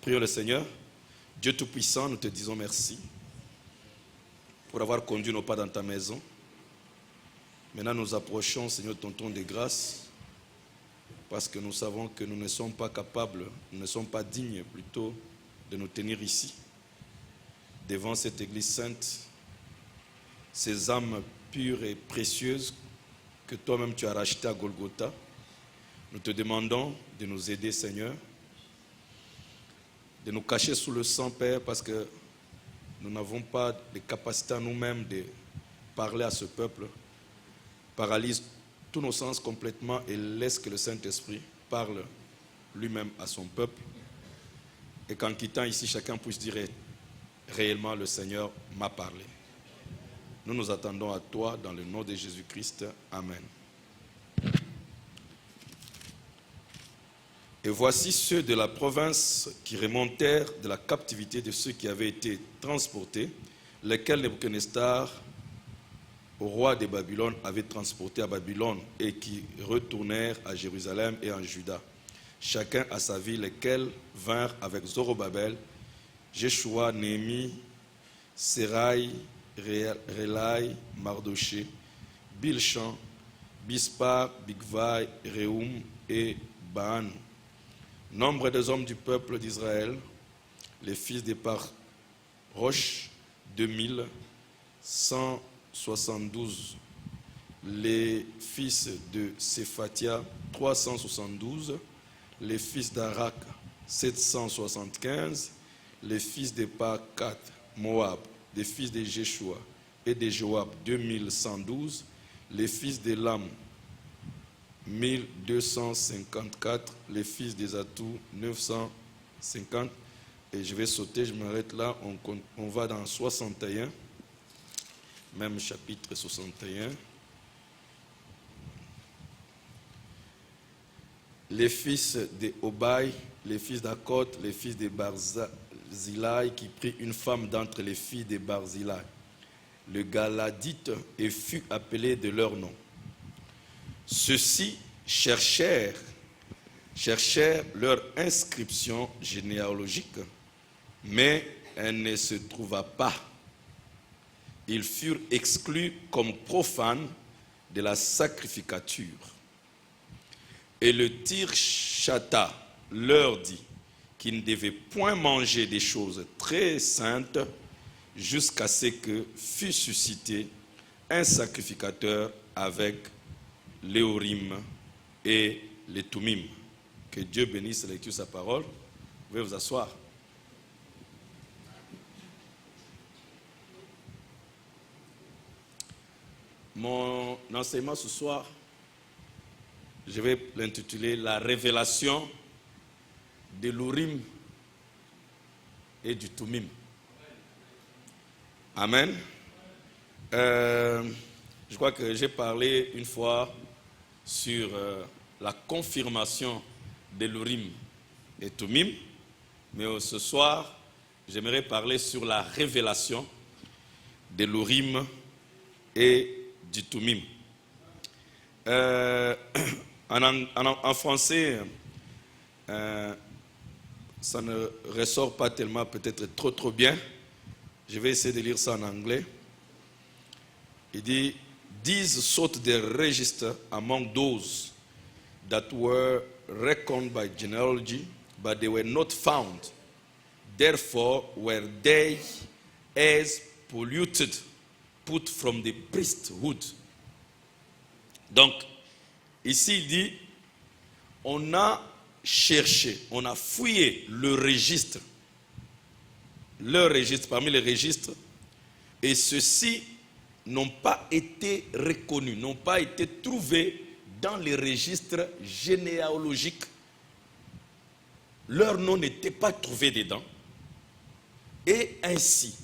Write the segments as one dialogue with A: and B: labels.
A: Prions le Seigneur. Dieu Tout-Puissant, nous te disons merci pour avoir conduit nos pas dans ta maison. Maintenant, nous approchons, Seigneur, ton trône de grâce, parce que nous savons que nous ne sommes pas capables, nous ne sommes pas dignes plutôt de nous tenir ici, devant cette Église sainte, ces âmes pures et précieuses que toi-même tu as rachetées à Golgotha. Nous te demandons de nous aider, Seigneur, de nous cacher sous le sang, Père, parce que nous n'avons pas de capacité à nous-mêmes de parler à ce peuple. Paralyse tous nos sens complètement et laisse que le Saint-Esprit parle lui-même à son peuple. Et qu'en quittant ici, chacun puisse dire réellement, le Seigneur m'a parlé. Nous nous attendons à toi dans le nom de Jésus-Christ. Amen. Et voici ceux de la province qui remontèrent de la captivité de ceux qui avaient été transportés, lesquels Nebuchadnezzar, au roi de Babylone, avait transportés à Babylone et qui retournèrent à Jérusalem et en Juda, chacun à sa ville, lesquels vinrent avec Zorobabel, Jéchoua, Néhémie, Séraï, Rélaï, Mardoché, Bilchan, Bispar, Bigvai, Réoum et Baan. Nombre des hommes du peuple d'Israël, les fils de Parosh, 2172. Les fils de Sephatia, 372. Les fils d'Arak, 775. Les fils de Pakat, Moab, des fils de Jéchoua et de Joab, 2112. Les fils de Lam, 1254, les fils des Atou, 950. Et je vais sauter, je m'arrête là, on va dans 61, même chapitre 61. Les fils de Obaï, les fils d'Akot, les fils de Barzilai, qui prit une femme d'entre les filles de Barzilai, le Galadite, et fut appelé de leur nom. Ceux-ci cherchèrent leur inscription généalogique, mais elle ne se trouva pas. Ils furent exclus comme profanes de la sacrificature. Et le Tirshata leur dit qu'ils ne devaient point manger des choses très saintes jusqu'à ce que fût suscité un sacrificateur avec les Urim et les Tumim. Que Dieu bénisse la lecture de sa parole. Vous pouvez vous asseoir. Mon enseignement ce soir, je vais l'intituler « La révélation de l'Urim et du Tumim ». Amen. Je crois que j'ai parlé une fois sur la confirmation de l'Urim et Tumim, mais ce soir, j'aimerais parler sur la révélation de l'Urim et du Tumim. En français, ça ne ressort pas tellement, peut-être trop bien. Je vais essayer de lire ça en anglais. Il dit, these sought their register among those that were reckoned by genealogy, but they were not found. Therefore were they as polluted, put from the priesthood. Donc, ici il dit, on a cherché, on a fouillé le registre parmi les registres, et ceux-ci n'ont pas été reconnus, n'ont pas été trouvés dans les registres généalogiques. Leur nom n'était pas trouvé dedans. Et ainsi,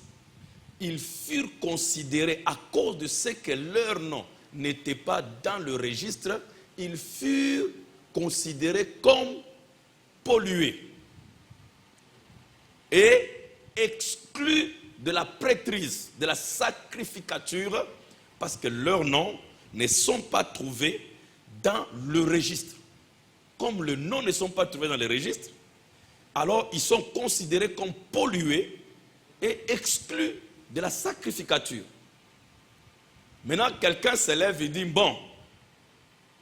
A: ils furent considérés, à cause de ce que leur nom n'était pas dans le registre, ils furent considérés comme pollués et exclus de la prêtrise, de la sacrificature, parce que leurs noms ne sont pas trouvés dans le registre. Comme les noms ne sont pas trouvés dans le registre, alors ils sont considérés comme pollués et exclus de la sacrificature. Maintenant, quelqu'un se lève et dit, bon,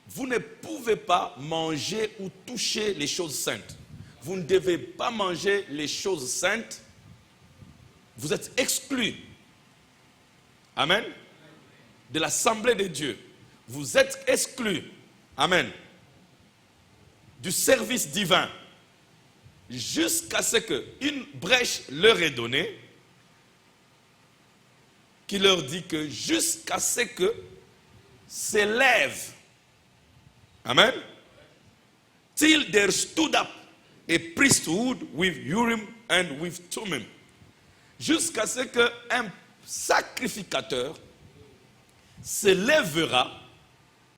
A: vous ne pouvez pas manger ou toucher les choses saintes. Vous ne devez pas manger les choses saintes. Vous êtes exclus. Amen. De l'assemblée de Dieu. Vous êtes exclus. Amen. Du service divin. Jusqu'à ce qu'une brèche leur est donnée, qui leur dit que jusqu'à ce que s'élève, amen, till there stood up a priesthood with Urim and with Thummim, jusqu'à ce qu'un sacrificateur se lèvera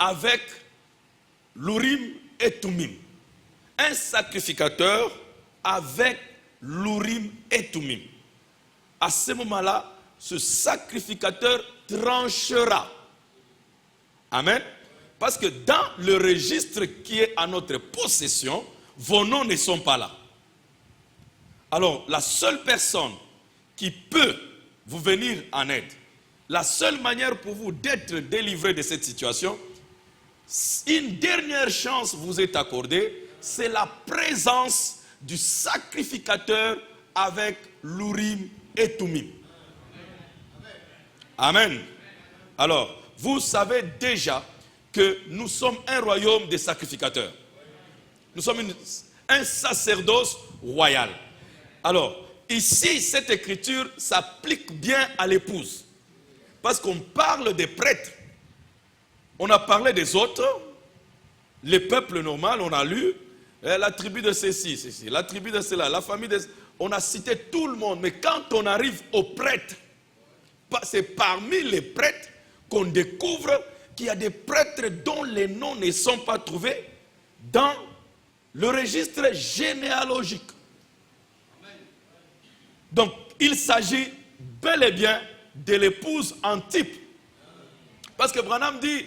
A: avec l'Urim et Thummim. Un sacrificateur avec l'Urim et Thummim. À ce moment-là, ce sacrificateur tranchera. Amen. Parce que dans le registre qui est à notre possession, vos noms ne sont pas là. Alors, la seule personne qui peut vous venir en aide, la seule manière pour vous d'être délivré de cette situation, une dernière chance vous est accordée, c'est la présence du sacrificateur avec l'Urim et Thummim. Amen. Alors, vous savez déjà que nous sommes un royaume de sacrificateurs. Nous sommes un sacerdoce royal. Alors, ici, cette écriture s'applique bien à l'épouse. Parce qu'on parle des prêtres. On a parlé des autres. Les peuples normaux, on a lu la tribu de ceci, la tribu de cela, la famille de... On a cité tout le monde. Mais quand on arrive aux prêtres, c'est parmi les prêtres qu'on découvre qu'il y a des prêtres dont les noms ne sont pas trouvés dans le registre généalogique. Donc, il s'agit bel et bien de l'épouse en type. Parce que Branham dit,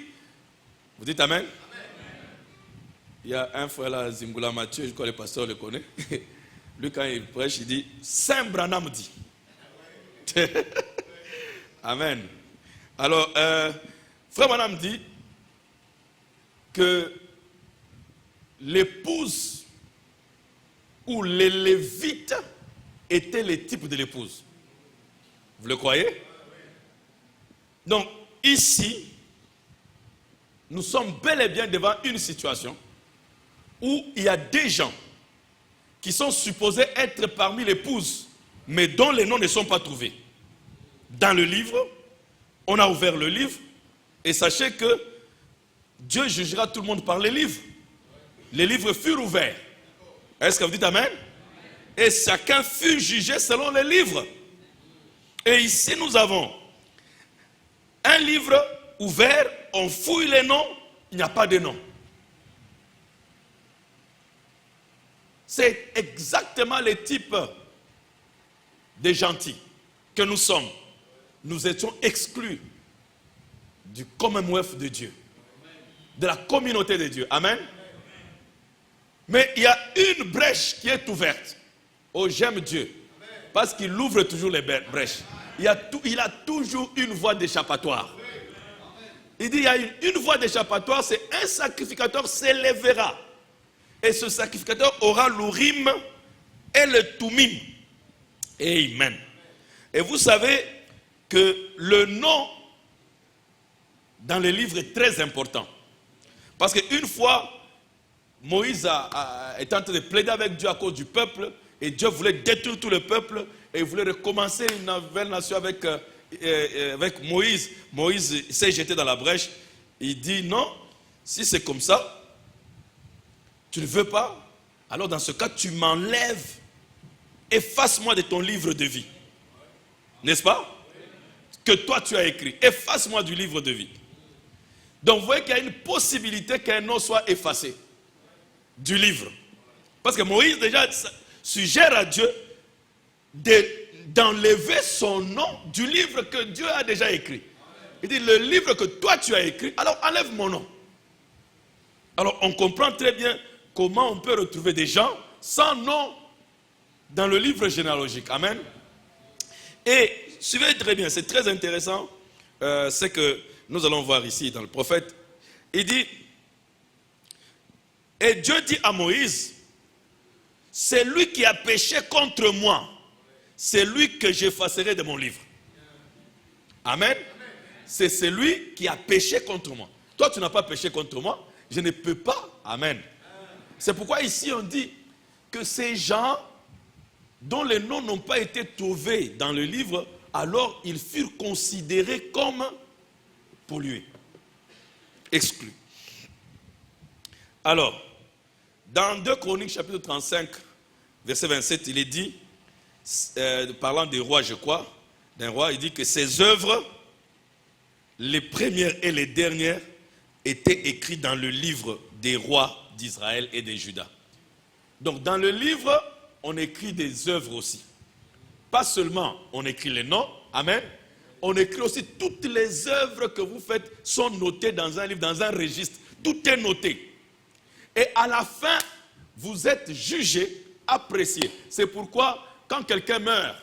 A: vous dites Amen? Il y a un frère là, Zingula Mathieu, je crois que le pasteur le connaît. Lui, quand il prêche, il dit, Saint Branham dit. Amen. Alors, frère Branham dit que l'épouse ou les lévites étaient les types de l'épouse. Vous le croyez? Donc, ici, nous sommes bel et bien devant une situation où il y a des gens qui sont supposés être parmi l'épouse, mais dont les noms ne sont pas trouvés. Dans le livre, on a ouvert le livre, et sachez que Dieu jugera tout le monde par les livres. Les livres furent ouverts. Est-ce que vous dites Amen? Et chacun fut jugé selon les livres. Et ici, nous avons un livre ouvert, on fouille les noms, il n'y a pas de nom. C'est exactement le type des gentils que nous sommes. Nous étions exclus du Commonwealth de Dieu, de la communauté de Dieu. Amen. Mais il y a une brèche qui est ouverte. Oh, j'aime Dieu, parce qu'il ouvre toujours les brèches. Il a toujours une voie d'échappatoire. Il dit, il y a une voie d'échappatoire, c'est un sacrificateur s'élèvera. Et ce sacrificateur aura l'Urim et le Thummim. Amen. Et vous savez que le nom dans le livre est très important. Parce qu'une fois, Moïse est en train de plaider avec Dieu à cause du peuple, et Dieu voulait détruire tout le peuple, et il voulait recommencer une nouvelle nation avec Moïse. Moïse s'est jeté dans la brèche. Il dit non, si c'est comme ça, tu ne veux pas, alors dans ce cas, tu m'enlèves, efface-moi de ton livre de vie. N'est-ce pas? Que toi tu as écrit, efface-moi du livre de vie. Donc vous voyez qu'il y a une possibilité qu'un nom soit effacé du livre. Parce que Moïse déjà suggère à Dieu d'enlever son nom du livre que Dieu a déjà écrit. Il dit, le livre que toi tu as écrit, alors enlève mon nom. Alors on comprend très bien comment on peut retrouver des gens sans nom dans le livre généalogique. Amen. Et suivez très bien, c'est très intéressant, c'est que nous allons voir ici dans le prophète. Il dit, et Dieu dit à Moïse, c'est lui qui a péché contre moi, c'est lui que j'effacerai de mon livre. Amen. C'est celui qui a péché contre moi. Toi, tu n'as pas péché contre moi, je ne peux pas. Amen. C'est pourquoi ici on dit que ces gens dont les noms n'ont pas été trouvés dans le livre, alors ils furent considérés comme pollués, exclus. Alors, dans 2 Chroniques chapitre 35, verset 27, il est dit, parlant des rois, je crois, d'un roi, il dit que ses œuvres, les premières et les dernières, étaient écrites dans le livre des rois d'Israël et de Juda. Donc dans le livre, on écrit des œuvres aussi. Pas seulement on écrit les noms, amen, on écrit aussi toutes les œuvres que vous faites sont notées dans un livre, dans un registre. Tout est noté. Et à la fin, vous êtes jugé, apprécié. C'est pourquoi, quand quelqu'un meurt,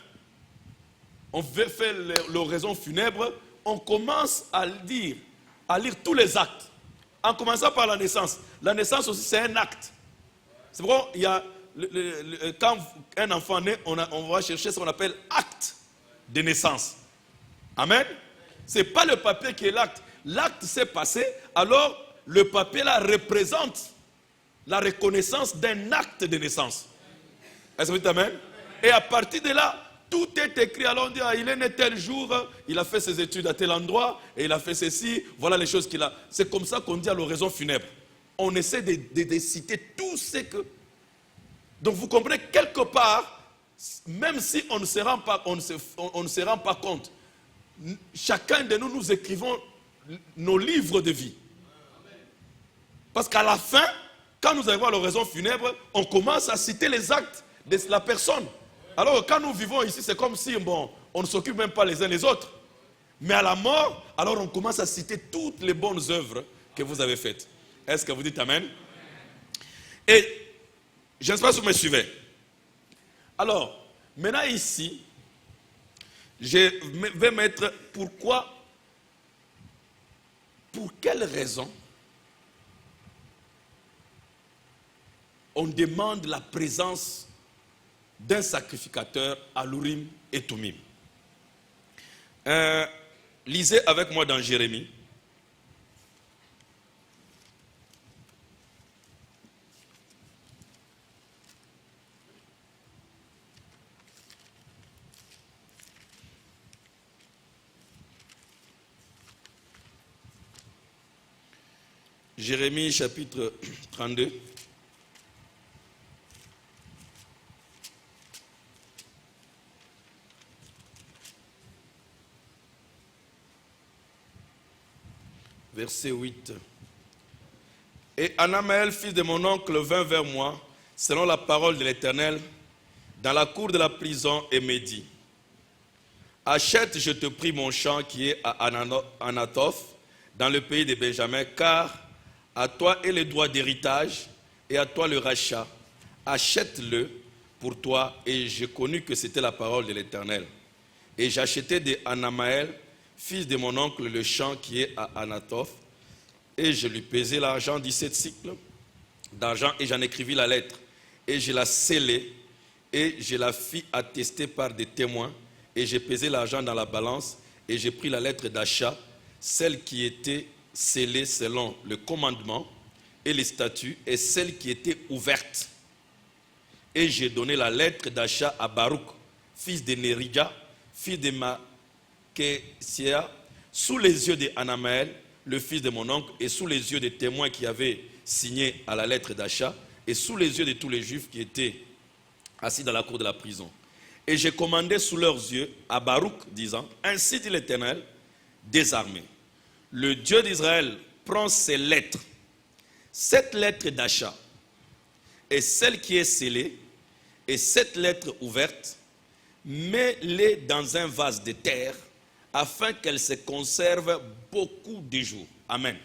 A: on fait l'oraison funèbre, on commence à lire tous les actes. En commençant par la naissance. La naissance aussi, c'est un acte. C'est pourquoi il y a, quand un enfant naît, on va chercher ce qu'on appelle acte de naissance. Amen. Ce n'est pas le papier qui est l'acte. L'acte s'est passé, alors le papier là représente la reconnaissance d'un acte de naissance. Est-ce que vous dites amen? Et à partir de là, tout est écrit. Alors on dit, il est né tel jour, il a fait ses études à tel endroit, et il a fait ceci, voilà les choses qu'il a. C'est comme ça qu'on dit à l'oraison funèbre. On essaie de citer tout ce que... Donc vous comprenez, quelque part, même si on ne se rend pas compte, chacun de nous, nous écrivons nos livres de vie. Parce qu'à la fin, quand nous arrivons à l'oraison funèbre, on commence à citer les actes de la personne. Alors quand nous vivons ici, c'est comme si, on ne s'occupe même pas les uns les autres. Mais à la mort, alors on commence à citer toutes les bonnes œuvres que vous avez faites. Est-ce que vous dites amen? Et je ne sais pas si vous me suivez. Alors, maintenant ici, je vais mettre pourquoi, pour quelle raison on demande la présence d'un sacrificateur à l'Urim et Thummim. Lisez avec moi dans Jérémie. Jérémie chapitre 32. Verset 8. Et Anamaël, fils de mon oncle, vint vers moi, selon la parole de l'Éternel, dans la cour de la prison, et me dit, achète, je te prie, mon champ qui est à Anathoth, dans le pays de Benjamin, car à toi est le droit d'héritage, et à toi le rachat. Achète-le pour toi. Et j'ai connu que c'était la parole de l'Éternel. Et j'achetai de Anamaël, fils de mon oncle, le champ qui est à Anathoth, et je lui pesai l'argent, 17 cycles d'argent, et j'en écrivis la lettre, et je la scellai, et je la fis attester par des témoins, et j'ai pesé l'argent dans la balance, et j'ai pris la lettre d'achat, celle qui était scellée selon le commandement et les statuts, et celle qui était ouverte. Et j'ai donné la lettre d'achat à Baruch, fils de Nérija, fils de Makesia, sous les yeux d'Anamaël, le fils de mon oncle, et sous les yeux des témoins qui avaient signé à la lettre d'achat, et sous les yeux de tous les Juifs qui étaient assis dans la cour de la prison. Et j'ai commandé sous leurs yeux à Baruch, disant, ainsi dit l'Éternel, des armées. Le Dieu d'Israël prend ces lettres, cette lettre d'achat, et celle qui est scellée, et cette lettre ouverte, mets-les dans un vase de terre, afin qu'elle se conserve beaucoup de jours. Amen.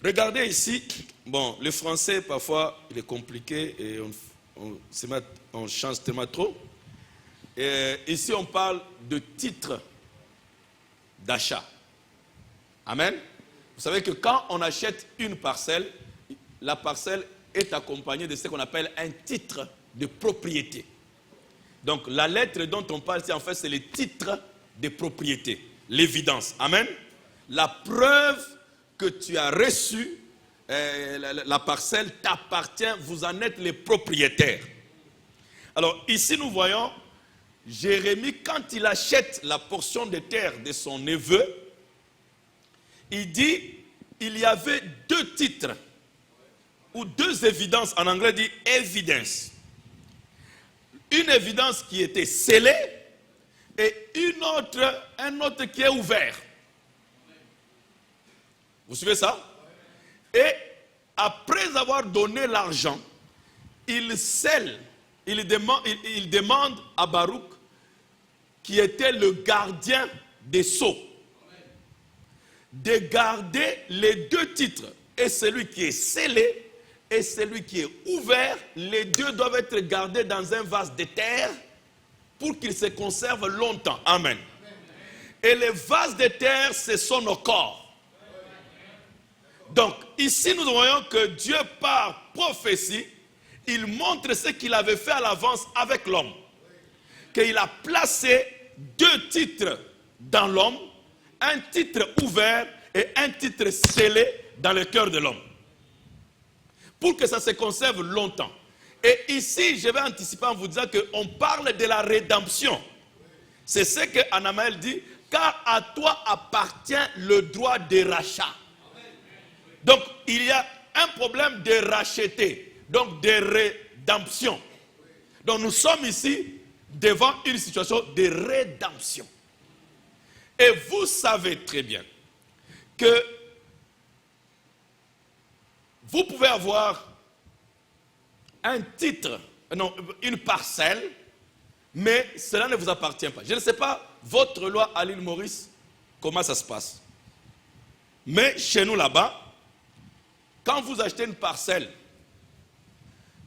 A: Regardez ici, le français parfois il est compliqué et on change tellement trop. Et ici, on parle de titre d'achat. Amen. Vous savez que quand on achète une parcelle, la parcelle est accompagnée de ce qu'on appelle un titre de propriété. Donc, la lettre dont on parle, en fait, c'est le titre de propriété. L'évidence. Amen. La preuve que tu as reçu, la parcelle t'appartient, vous en êtes les propriétaires. Alors, ici, nous voyons Jérémie, quand il achète la portion de terre de son neveu, il dit, il y avait deux titres, ou deux évidences, en anglais dit evidence. Une évidence qui était scellée, et un autre qui est ouvert. Vous suivez ça? Et après avoir donné l'argent, il scelle, il demande à Baruch, qui était le gardien des sceaux, de garder les deux titres. Et celui qui est scellé et celui qui est ouvert, les deux doivent être gardés dans un vase de terre pour qu'ils se conservent longtemps. Amen. Et les vases de terre, ce sont nos corps. Donc, ici, nous voyons que Dieu, par prophétie, il montre ce qu'il avait fait à l'avance avec l'homme. Qu'il a placé deux titres dans l'homme, un titre ouvert et un titre scellé dans le cœur de l'homme. Pour que ça se conserve longtemps. Et ici, je vais anticiper en vous disant qu'on parle de la rédemption. C'est ce que Anamaël dit, car à toi appartient le droit de rachat. Donc, il y a un problème de racheter, donc de rédemption. Donc, nous sommes ici devant une situation de rédemption. Et vous savez très bien que vous pouvez avoir un titre, non, une parcelle, mais cela ne vous appartient pas. Je ne sais pas, votre loi à l'île Maurice, comment ça se passe. Mais chez nous là-bas, quand vous achetez une parcelle,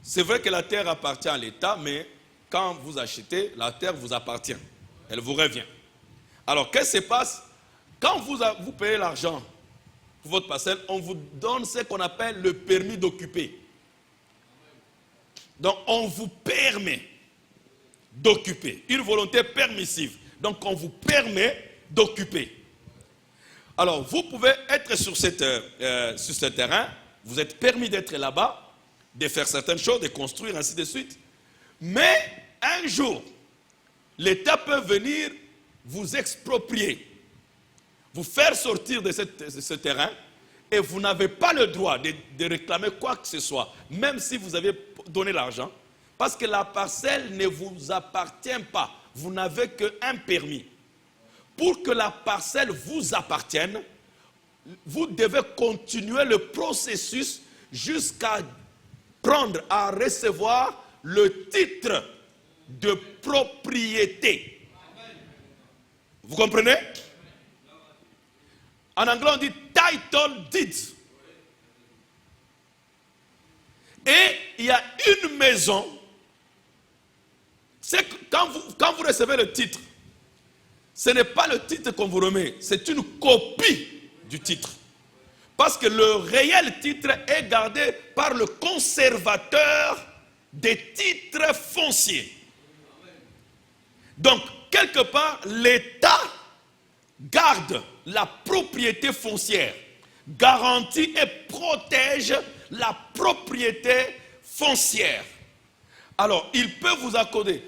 A: c'est vrai que la terre appartient à l'État, mais quand vous achetez, la terre vous appartient. Elle vous revient. Alors, qu'est-ce qui se passe? Quand vous payez l'argent pour votre parcelle, on vous donne ce qu'on appelle le permis d'occuper. Donc, on vous permet d'occuper. Une volonté permissive. Donc, on vous permet d'occuper. Alors, vous pouvez être sur ce terrain. Vous êtes permis d'être là-bas, de faire certaines choses, de construire, ainsi de suite. Mais, un jour, l'État peut venir vous exproprier, vous faire sortir de ce terrain, et vous n'avez pas le droit de réclamer quoi que ce soit, même si vous avez donné l'argent, parce que la parcelle ne vous appartient pas. Vous n'avez qu'un permis. Pour que la parcelle vous appartienne, vous devez continuer le processus jusqu'à prendre, à recevoir le titre de propriété. Vous comprenez? En anglais, on dit title deed. Et il y a une maison. C'est que quand vous recevez le titre, ce n'est pas le titre qu'on vous remet, c'est une copie du titre. Parce que le réel titre est gardé par le conservateur des titres fonciers. Donc, quelque part, l'État garde la propriété foncière, garantit et protège la propriété foncière. Alors, il peut vous accorder,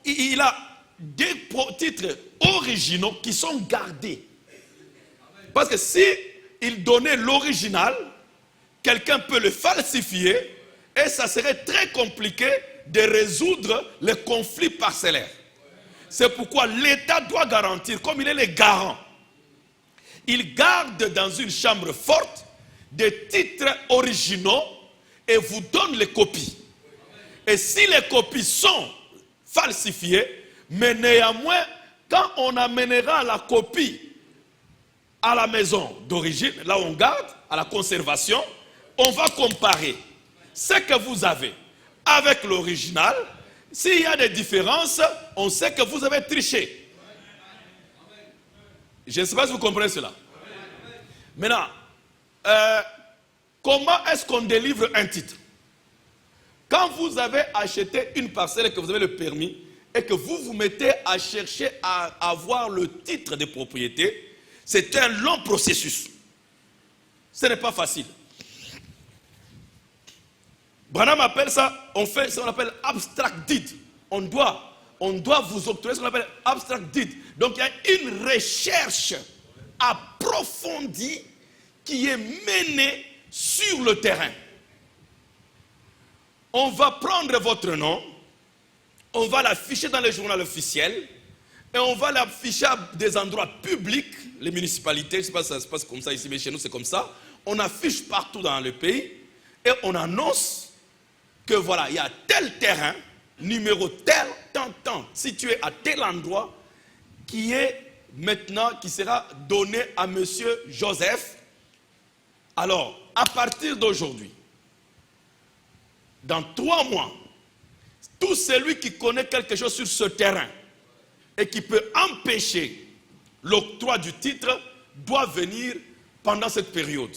A: il a des titres originaux qui sont gardés. Parce que si il donnait l'original, quelqu'un peut le falsifier et ça serait très compliqué de résoudre les conflits parcellaires. C'est pourquoi l'État doit garantir, comme il est le garant, il garde dans une chambre forte des titres originaux et vous donne les copies. Et si les copies sont falsifiées, mais néanmoins, quand on amènera la copie à la maison d'origine, là où on garde, à la conservation, on va comparer ce que vous avez avec l'original. S'il y a des différences, on sait que vous avez triché. Je ne sais pas si vous comprenez cela. Maintenant, comment est-ce qu'on délivre un titre? Quand vous avez acheté une parcelle et que vous avez le permis, et que vous vous mettez à chercher à avoir le titre de propriété, c'est un long processus. Ce n'est pas facile. Branham appelle ça, on fait ce qu'on appelle abstract deed. On doit vous octroyer ce qu'on appelle abstract deed. Donc il y a une recherche approfondie qui est menée sur le terrain. On va prendre votre nom, on va l'afficher dans le journal officiel et on va l'afficher à des endroits publics, les municipalités, je ne sais pas si ça se passe comme ça ici, mais chez nous c'est comme ça. On affiche partout dans le pays et on annonce que voilà, il y a tel terrain, numéro tel, tant, situé à tel endroit, qui est maintenant, qui sera donné à monsieur Joseph. Alors, à partir d'aujourd'hui, dans 3 mois, tout celui qui connaît quelque chose sur ce terrain et qui peut empêcher l'octroi du titre doit venir pendant cette période.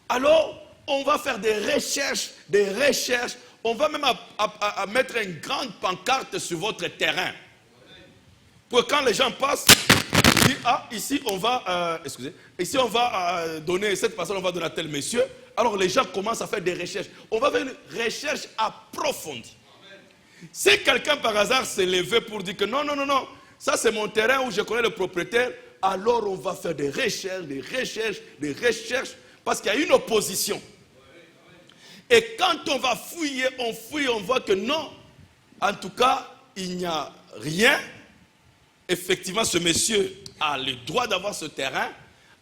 A: Alors, on va faire des recherches, on va même à mettre une grande pancarte sur votre terrain. Pour que quand les gens passent, ils disent, ah, ici on va, ici on va donner, cette personne on va donner à tel monsieur. Alors les gens commencent à faire des recherches. On va faire une recherche approfondie. Si quelqu'un par hasard s'est levé pour dire que non, ça c'est mon terrain où je connais le propriétaire, alors on va faire des recherches, parce qu'il y a une opposition. Et quand on va fouiller, on voit que non, en tout cas, il n'y a rien. Effectivement, ce monsieur a le droit d'avoir ce terrain.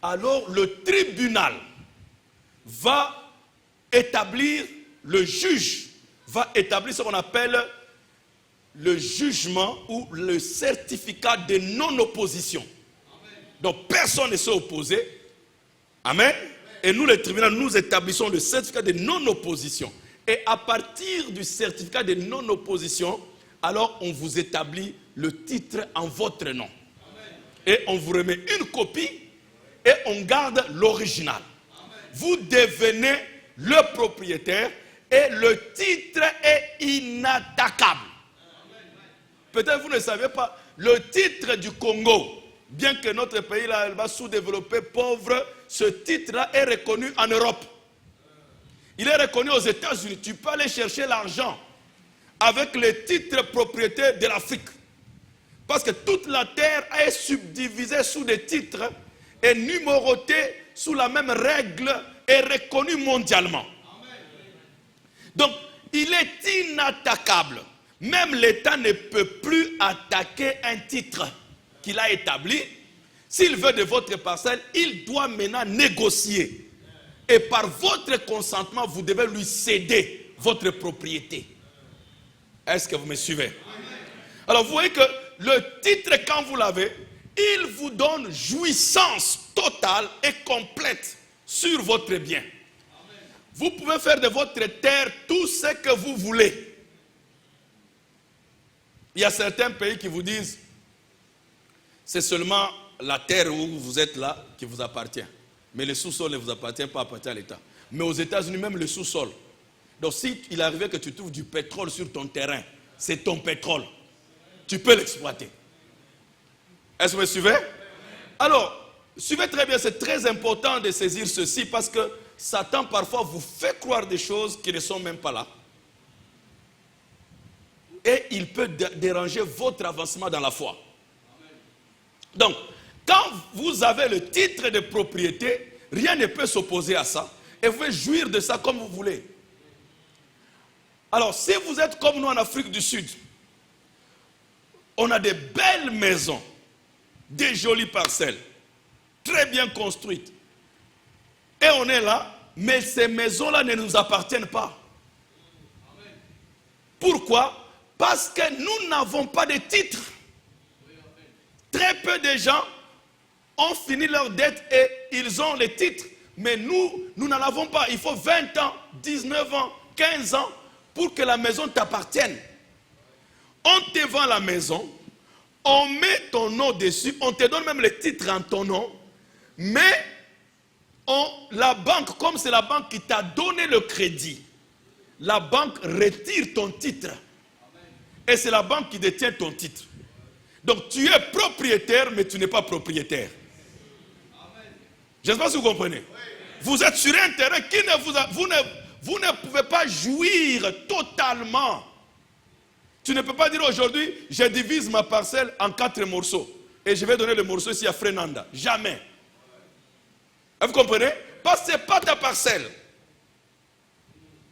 A: Alors, le tribunal va établir, le juge va établir ce qu'on appelle le jugement ou le certificat de non-opposition. Donc, personne ne s'est opposé. Amen. Et nous, le tribunal, nous établissons le certificat de non-opposition. Et à partir du certificat de non-opposition, alors on vous établit le titre en votre nom. Et on vous remet une copie et on garde l'original. Vous devenez le propriétaire et le titre est inattaquable. Peut-être vous ne savez pas, le titre du Congo, bien que notre pays là, va sous-développé, pauvre, ce titre-là est reconnu en Europe. Il est reconnu aux États-Unis. Tu peux aller chercher l'argent avec les titres propriétaires de l'Afrique. Parce que toute la terre est subdivisée sous des titres et numérotée sous la même règle et reconnue mondialement. Donc, il est inattaquable. Même l'État ne peut plus attaquer un titre qu'il a établi. S'il veut de votre parcelle, il doit maintenant négocier. Et par votre consentement, vous devez lui céder votre propriété. Est-ce que vous me suivez? Alors vous voyez que le titre, quand vous l'avez, il vous donne jouissance totale et complète sur votre bien. Vous pouvez faire de votre terre tout ce que vous voulez. Il y a certains pays qui vous disent, c'est seulement la terre où vous êtes là qui vous appartient. Mais le sous-sol ne vous appartient pas, appartient à l'État. Mais aux États-Unis, même le sous-sol. Donc si il arrivait que tu trouves du pétrole sur ton terrain, c'est ton pétrole. Tu peux l'exploiter. Est-ce que vous me suivez? Alors, suivez très bien, c'est très important de saisir ceci parce que Satan parfois vous fait croire des choses qui ne sont même pas là. Et il peut déranger votre avancement dans la foi. Donc, quand vous avez le titre de propriété, rien ne peut s'opposer à ça. Et vous pouvez jouir de ça comme vous voulez. Alors, si vous êtes comme nous en Afrique du Sud, on a des belles maisons, des jolies parcelles, très bien construites. Et on est là, mais ces maisons-là ne nous appartiennent pas. Pourquoi? Parce que nous n'avons pas de titre. Très peu de gens ont fini leur dette et ils ont les titres. Mais nous n'en avons pas. Il faut 20 ans, 19 ans, 15 ans pour que la maison t'appartienne. On te vend la maison, on met ton nom dessus, on te donne même le titre en ton nom, mais la banque, comme c'est la banque qui t'a donné le crédit, la banque retire ton titre. Et c'est la banque qui détient ton titre. Donc tu es propriétaire, mais tu n'es pas propriétaire. Je ne sais pas si vous comprenez. Vous êtes sur un terrain qui vous ne pouvez pas jouir totalement. Tu ne peux pas dire aujourd'hui, je divise ma parcelle en 4 morceaux. Et je vais donner le morceau ici à Frenanda. Jamais. Vous comprenez? Parce que ce n'est pas ta parcelle.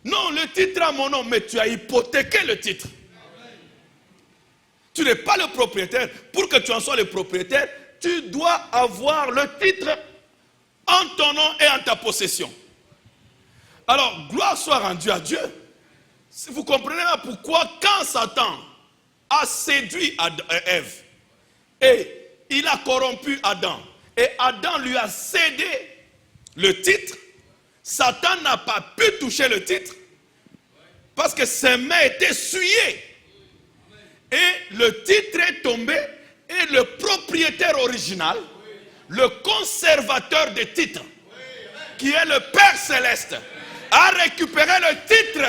A: Non, le titre a mon nom, mais tu as hypothéqué le titre. Tu n'es pas le propriétaire. Pour que tu en sois le propriétaire, tu dois avoir le titre en ton nom et en ta possession. Alors, gloire soit rendue à Dieu. Si vous comprenez là pourquoi, quand Satan a séduit Ève et il a corrompu Adam, et Adam lui a cédé le titre, Satan n'a pas pu toucher le titre parce que ses mains étaient souillées. Et le titre est tombé et le propriétaire original, le conservateur des titres, qui est le Père Céleste, a récupéré le titre.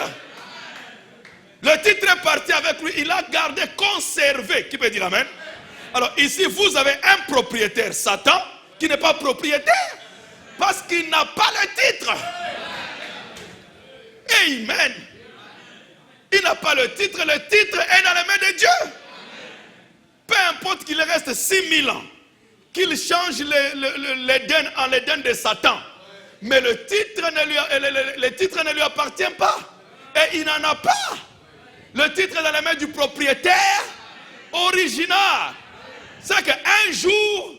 A: Le titre est parti avec lui, il a gardé, conservé. Qui peut dire amen? Alors ici, vous avez un propriétaire, Satan, qui n'est pas propriétaire, parce qu'il n'a pas le titre. Amen. Il n'a pas le titre est dans les mains de Dieu. Peu importe qu'il reste 6000 ans, qu'il change l'Éden en l'Éden de Satan, mais le titre ne lui appartient pas. Et il n'en a pas. Le titre est dans les mains du propriétaire original. C'est qu'un jour,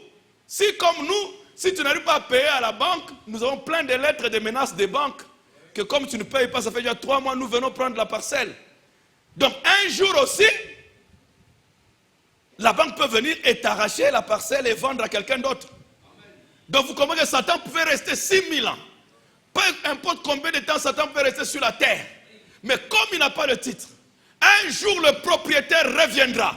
A: si comme nous, si tu n'arrives pas à payer à la banque, nous avons plein de lettres de menaces des banques, que comme tu ne payes pas, ça fait déjà 3 mois, nous venons prendre la parcelle. Donc un jour aussi, la banque peut venir et t'arracher la parcelle et vendre à quelqu'un d'autre. Donc vous comprenez que Satan pouvait rester 6000 ans. Peu importe combien de temps Satan peut rester sur la terre. Mais comme il n'a pas le titre, un jour le propriétaire reviendra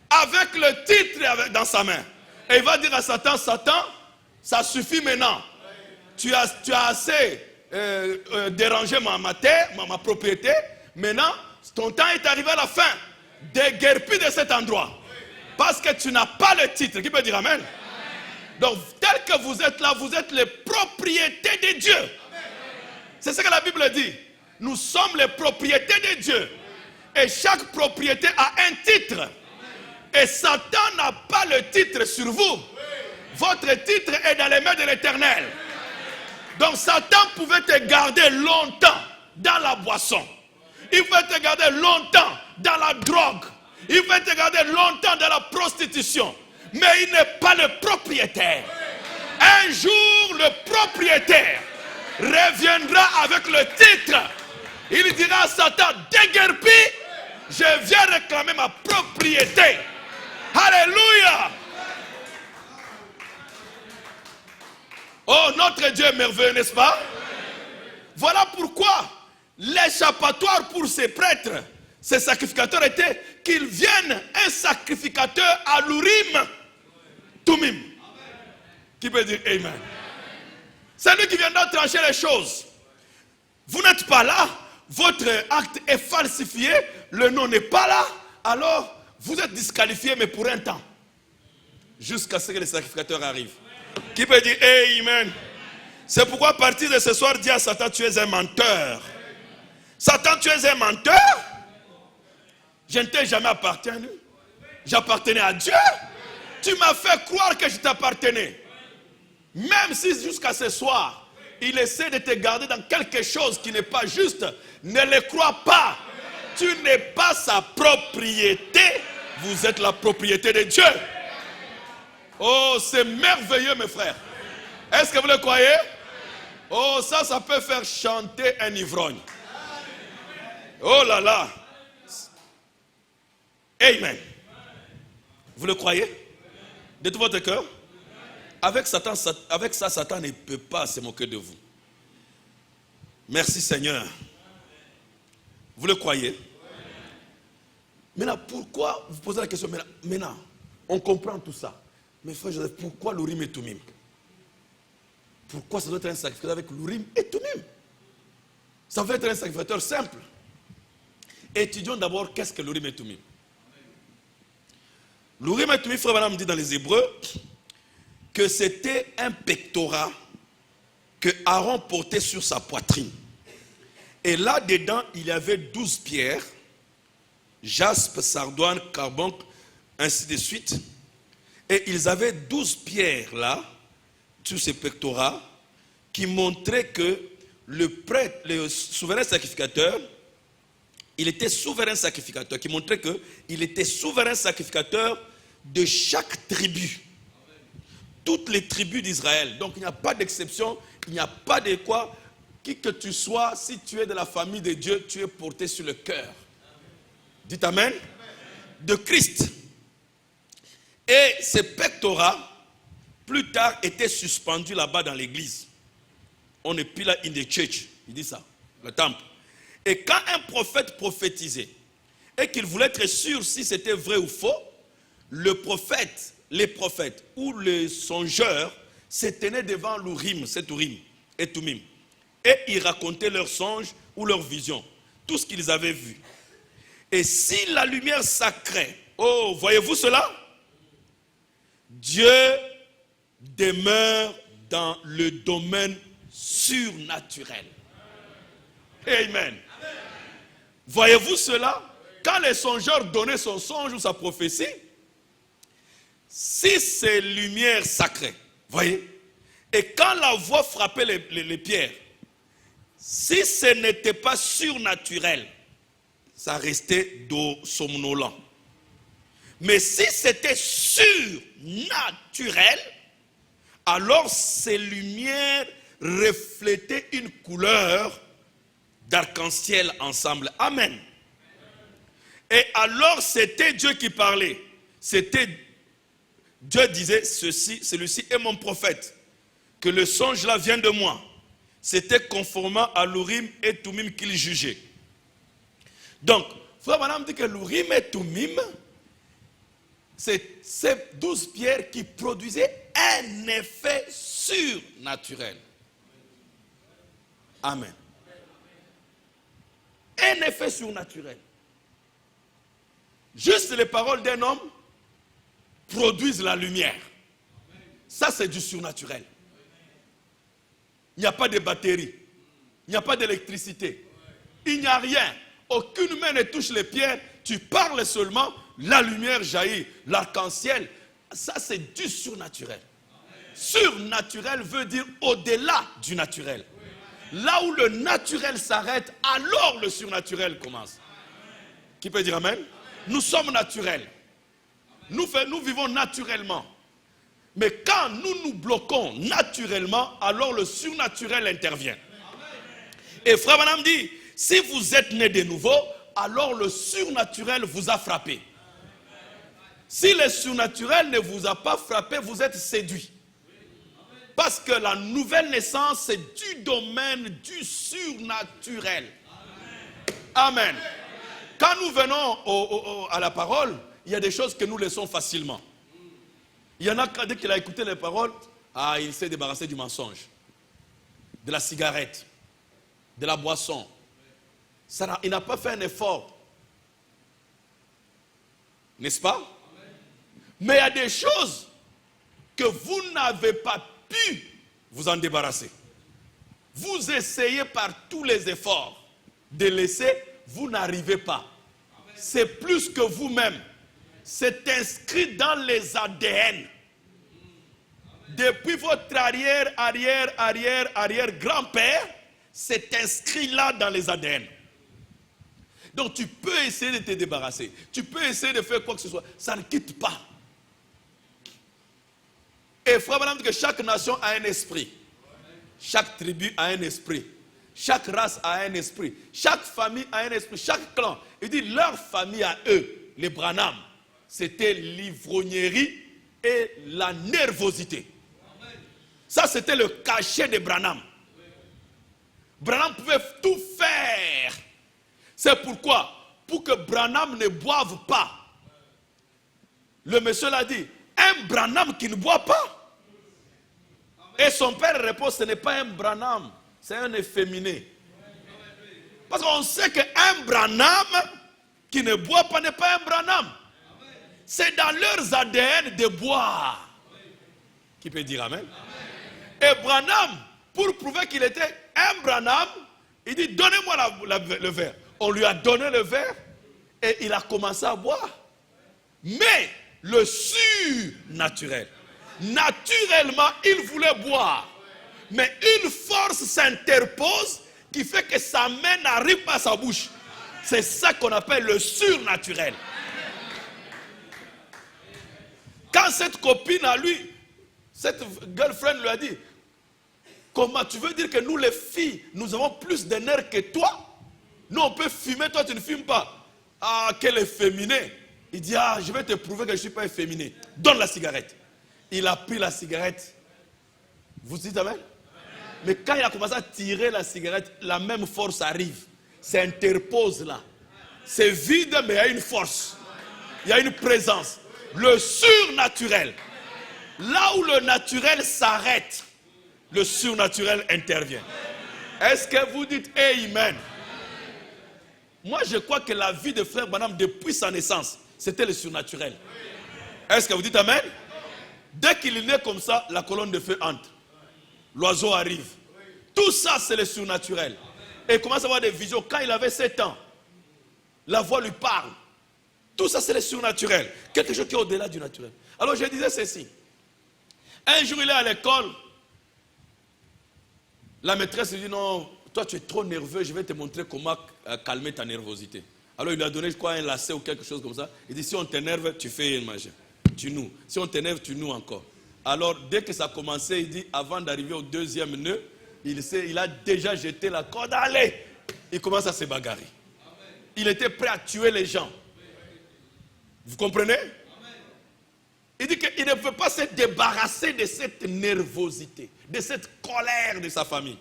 A: avec le titre dans sa main. Et il va dire à Satan, Satan, ça suffit maintenant. Tu as assez dérangé ma terre, ma propriété. Maintenant, ton temps est arrivé à la fin. Déguerpis de cet endroit. Parce que tu n'as pas le titre. Qui peut dire amen? Donc, tel que vous êtes là, vous êtes les propriétés de Dieu. C'est ce que la Bible dit. Nous sommes les propriétés de Dieu. Et chaque propriété a un titre. Et Satan n'a pas le titre sur vous. Votre titre est dans les mains de l'Éternel. Donc Satan pouvait te garder longtemps dans la boisson. Il pouvait te garder longtemps dans la drogue. Il pouvait te garder longtemps dans la prostitution. Mais il n'est pas le propriétaire. Un jour, le propriétaire reviendra avec le titre. Il dira à Satan, déguerpis, je viens réclamer ma propriété. Alléluia. Oh, notre Dieu est merveilleux, n'est-ce pas? Voilà pourquoi l'échappatoire pour ces prêtres, ces sacrificateurs, était qu'ils viennent un sacrificateur à l'Urim, Tumim. Qui peut dire Amen? C'est lui qui viendra trancher les choses. Vous n'êtes pas là, votre acte est falsifié, le nom n'est pas là, alors vous êtes disqualifié, mais pour un temps. Jusqu'à ce que les sacrificateurs arrivent. Qui peut dire Amen? C'est pourquoi à partir de ce soir, dis à Satan, tu es un menteur. Satan, tu es un menteur? Je ne t'ai jamais appartenu. J'appartenais à Dieu. Tu m'as fait croire que je t'appartenais. Même si jusqu'à ce soir, il essaie de te garder dans quelque chose qui n'est pas juste, ne le crois pas. Tu n'es pas sa propriété. Vous êtes la propriété de Dieu. Oh, c'est merveilleux, mes frères. Est-ce que vous le croyez? Oh, ça peut faire chanter un ivrogne. Oh là là. Amen. Vous le croyez? De tout votre cœur? Avec ça, Satan ne peut pas se moquer de vous. Merci Seigneur. Vous le croyez? Maintenant, pourquoi, vous posez la question, maintenant, on comprend tout ça. Mais frère Joseph, pourquoi l'Urim et Tumim? Pourquoi ça doit être un sacrificateur avec l'Urim et Tumim? Ça veut être un sacrificateur simple. Étudions d'abord qu'est-ce que l'Urim et Tumim. L'Urim et Tumim, frère Branham dit dans les Hébreux, que c'était un pectorat que Aaron portait sur sa poitrine. Et là-dedans, il y avait 12 pierres, jaspe, sardoine, carboncle, ainsi de suite. Et ils avaient 12 pierres là, sur ces pectorats, qui montraient que le prêtre, le souverain sacrificateur, il était souverain sacrificateur, qui montrait qu'il était souverain sacrificateur de chaque tribu. Toutes les tribus d'Israël. Donc il n'y a pas d'exception, il n'y a pas de quoi, qui que tu sois, si tu es de la famille de Dieu, tu es porté sur le cœur. Dites Amen. De Christ. Et ces pectorats, plus tard, étaient suspendus là-bas dans l'église. On est pillar in the church. Il dit ça, le temple. Et quand un prophète prophétisait, et qu'il voulait être sûr si c'était vrai ou faux, le prophète, les prophètes ou les songeurs se tenaient devant l'Urim, cet Urim et Tumim. Et ils racontaient leurs songes ou leurs visions, tout ce qu'ils avaient vu. Et si la lumière sacrée, oh, voyez-vous cela? Dieu demeure dans le domaine surnaturel. Amen. Voyez-vous cela? Quand les songeurs donnaient son songe ou sa prophétie, si c'est lumière sacrée, voyez, et quand la voix frappait les pierres, si ce n'était pas surnaturel, ça restait somnolent. Mais si c'était surnaturel, alors ces lumières reflétaient une couleur d'arc-en-ciel ensemble. Amen. Et alors c'était Dieu qui parlait. Dieu disait ceci, celui-ci est mon prophète, que le songe là vient de moi. C'était conformément à l'Urim et Tumim qu'il jugeait. Donc, frère Branham dit que l'Urim et Tumim, c'est ces 12 pierres qui produisaient un effet surnaturel. Amen. Un effet surnaturel. Juste les paroles d'un homme produisent la lumière. Ça, c'est du surnaturel. Il n'y a pas de batterie. Il n'y a pas d'électricité. Il n'y a rien. Aucune main ne touche les pierres. Tu parles seulement, la lumière jaillit. L'arc-en-ciel, ça c'est du surnaturel. Surnaturel veut dire au-delà du naturel. Là où le naturel s'arrête, alors le surnaturel commence. Qui peut dire amen? Nous sommes naturels. Nous vivons naturellement. Mais quand nous nous bloquons naturellement, alors le surnaturel intervient. Et frère Branham dit, si vous êtes né de nouveau, alors le surnaturel vous a frappé. Si le surnaturel ne vous a pas frappé, vous êtes séduit. Parce que la nouvelle naissance, c'est du domaine du surnaturel. Amen. Quand nous venons à la parole, il y a des choses que nous laissons facilement. Il y en a, dès qu'il a écouté les paroles, il s'est débarrassé du mensonge, de la cigarette, de la boisson. Il n'a pas fait un effort. N'est-ce pas? Mais il y a des choses que vous n'avez pas pu vous en débarrasser. Vous essayez par tous les efforts de laisser, vous n'arrivez pas. C'est plus que vous-même. C'est inscrit dans les ADN. Depuis votre arrière grand-père, c'est inscrit là dans les ADN. Donc tu peux essayer de te débarrasser. Tu peux essayer de faire quoi que ce soit. Ça ne quitte pas. Et frère Branham dit que chaque nation a un esprit. Chaque tribu a un esprit. Chaque race a un esprit. Chaque famille a un esprit. Chaque clan. Il dit leur famille à eux, les Branham, c'était l'ivrognerie et la nervosité. Ça, c'était le cachet de Branham. Branham pouvait tout faire. C'est pourquoi, pour que Branham ne boive pas, le monsieur l'a dit, un Branham qui ne boit pas. Et son père répond, ce n'est pas un Branham, c'est un efféminé. Parce qu'on sait qu'un Branham qui ne boit pas n'est pas un Branham. C'est dans leurs ADN de boire. Qui peut dire amen? Et Branham, pour prouver qu'il était un Branham, il dit, donnez-moi le verre. On lui a donné le verre et il a commencé à boire. Mais le surnaturel, naturellement, il voulait boire. Mais une force s'interpose qui fait que sa main n'arrive pas à sa bouche. C'est ça qu'on appelle le surnaturel. Quand cette copine à lui, cette girlfriend lui a dit, comment tu veux dire que nous les filles, nous avons plus de nerfs que toi? Nous on peut fumer, toi tu ne fumes pas. Ah, quel efféminé. Il dit, ah, je vais te prouver que je ne suis pas efféminé. Donne la cigarette. Il a pris la cigarette. Vous dites amen? Mais quand il a commencé à tirer la cigarette, la même force arrive. S'interpose là. C'est vide, mais il y a une force. Il y a une présence. Le surnaturel. Là où le naturel s'arrête, le surnaturel intervient. Est-ce que vous dites Amen? Moi, je crois que la vie de frère Branham, depuis sa naissance, c'était le surnaturel. Est-ce que vous dites Amen? Dès qu'il est né comme ça, la colonne de feu entre. L'oiseau arrive. Tout ça, c'est le surnaturel. Et il commence à avoir des visions. Quand il avait 7 ans, la voix lui parle. Tout ça, c'est le surnaturel. Quelque chose qui est au-delà du naturel. Alors, je disais ceci. Un jour, il est à l'école. La maîtresse lui dit, non, toi, tu es trop nerveux. Je vais te montrer comment calmer ta nervosité. Alors, il lui a donné, je crois, un lacet ou quelque chose comme ça. Il dit, si on t'énerve, tu fais une magie. Tu noues. Si on t'énerve, tu noues encore. Alors, dès que ça a commencé, il dit, avant d'arriver au 2e nœud, il a déjà jeté la corde. Allez! Il commence à se bagarrer. Il était prêt à tuer les gens. Vous comprenez? Il dit qu'il ne peut pas se débarrasser de cette nervosité, de cette colère de sa famille.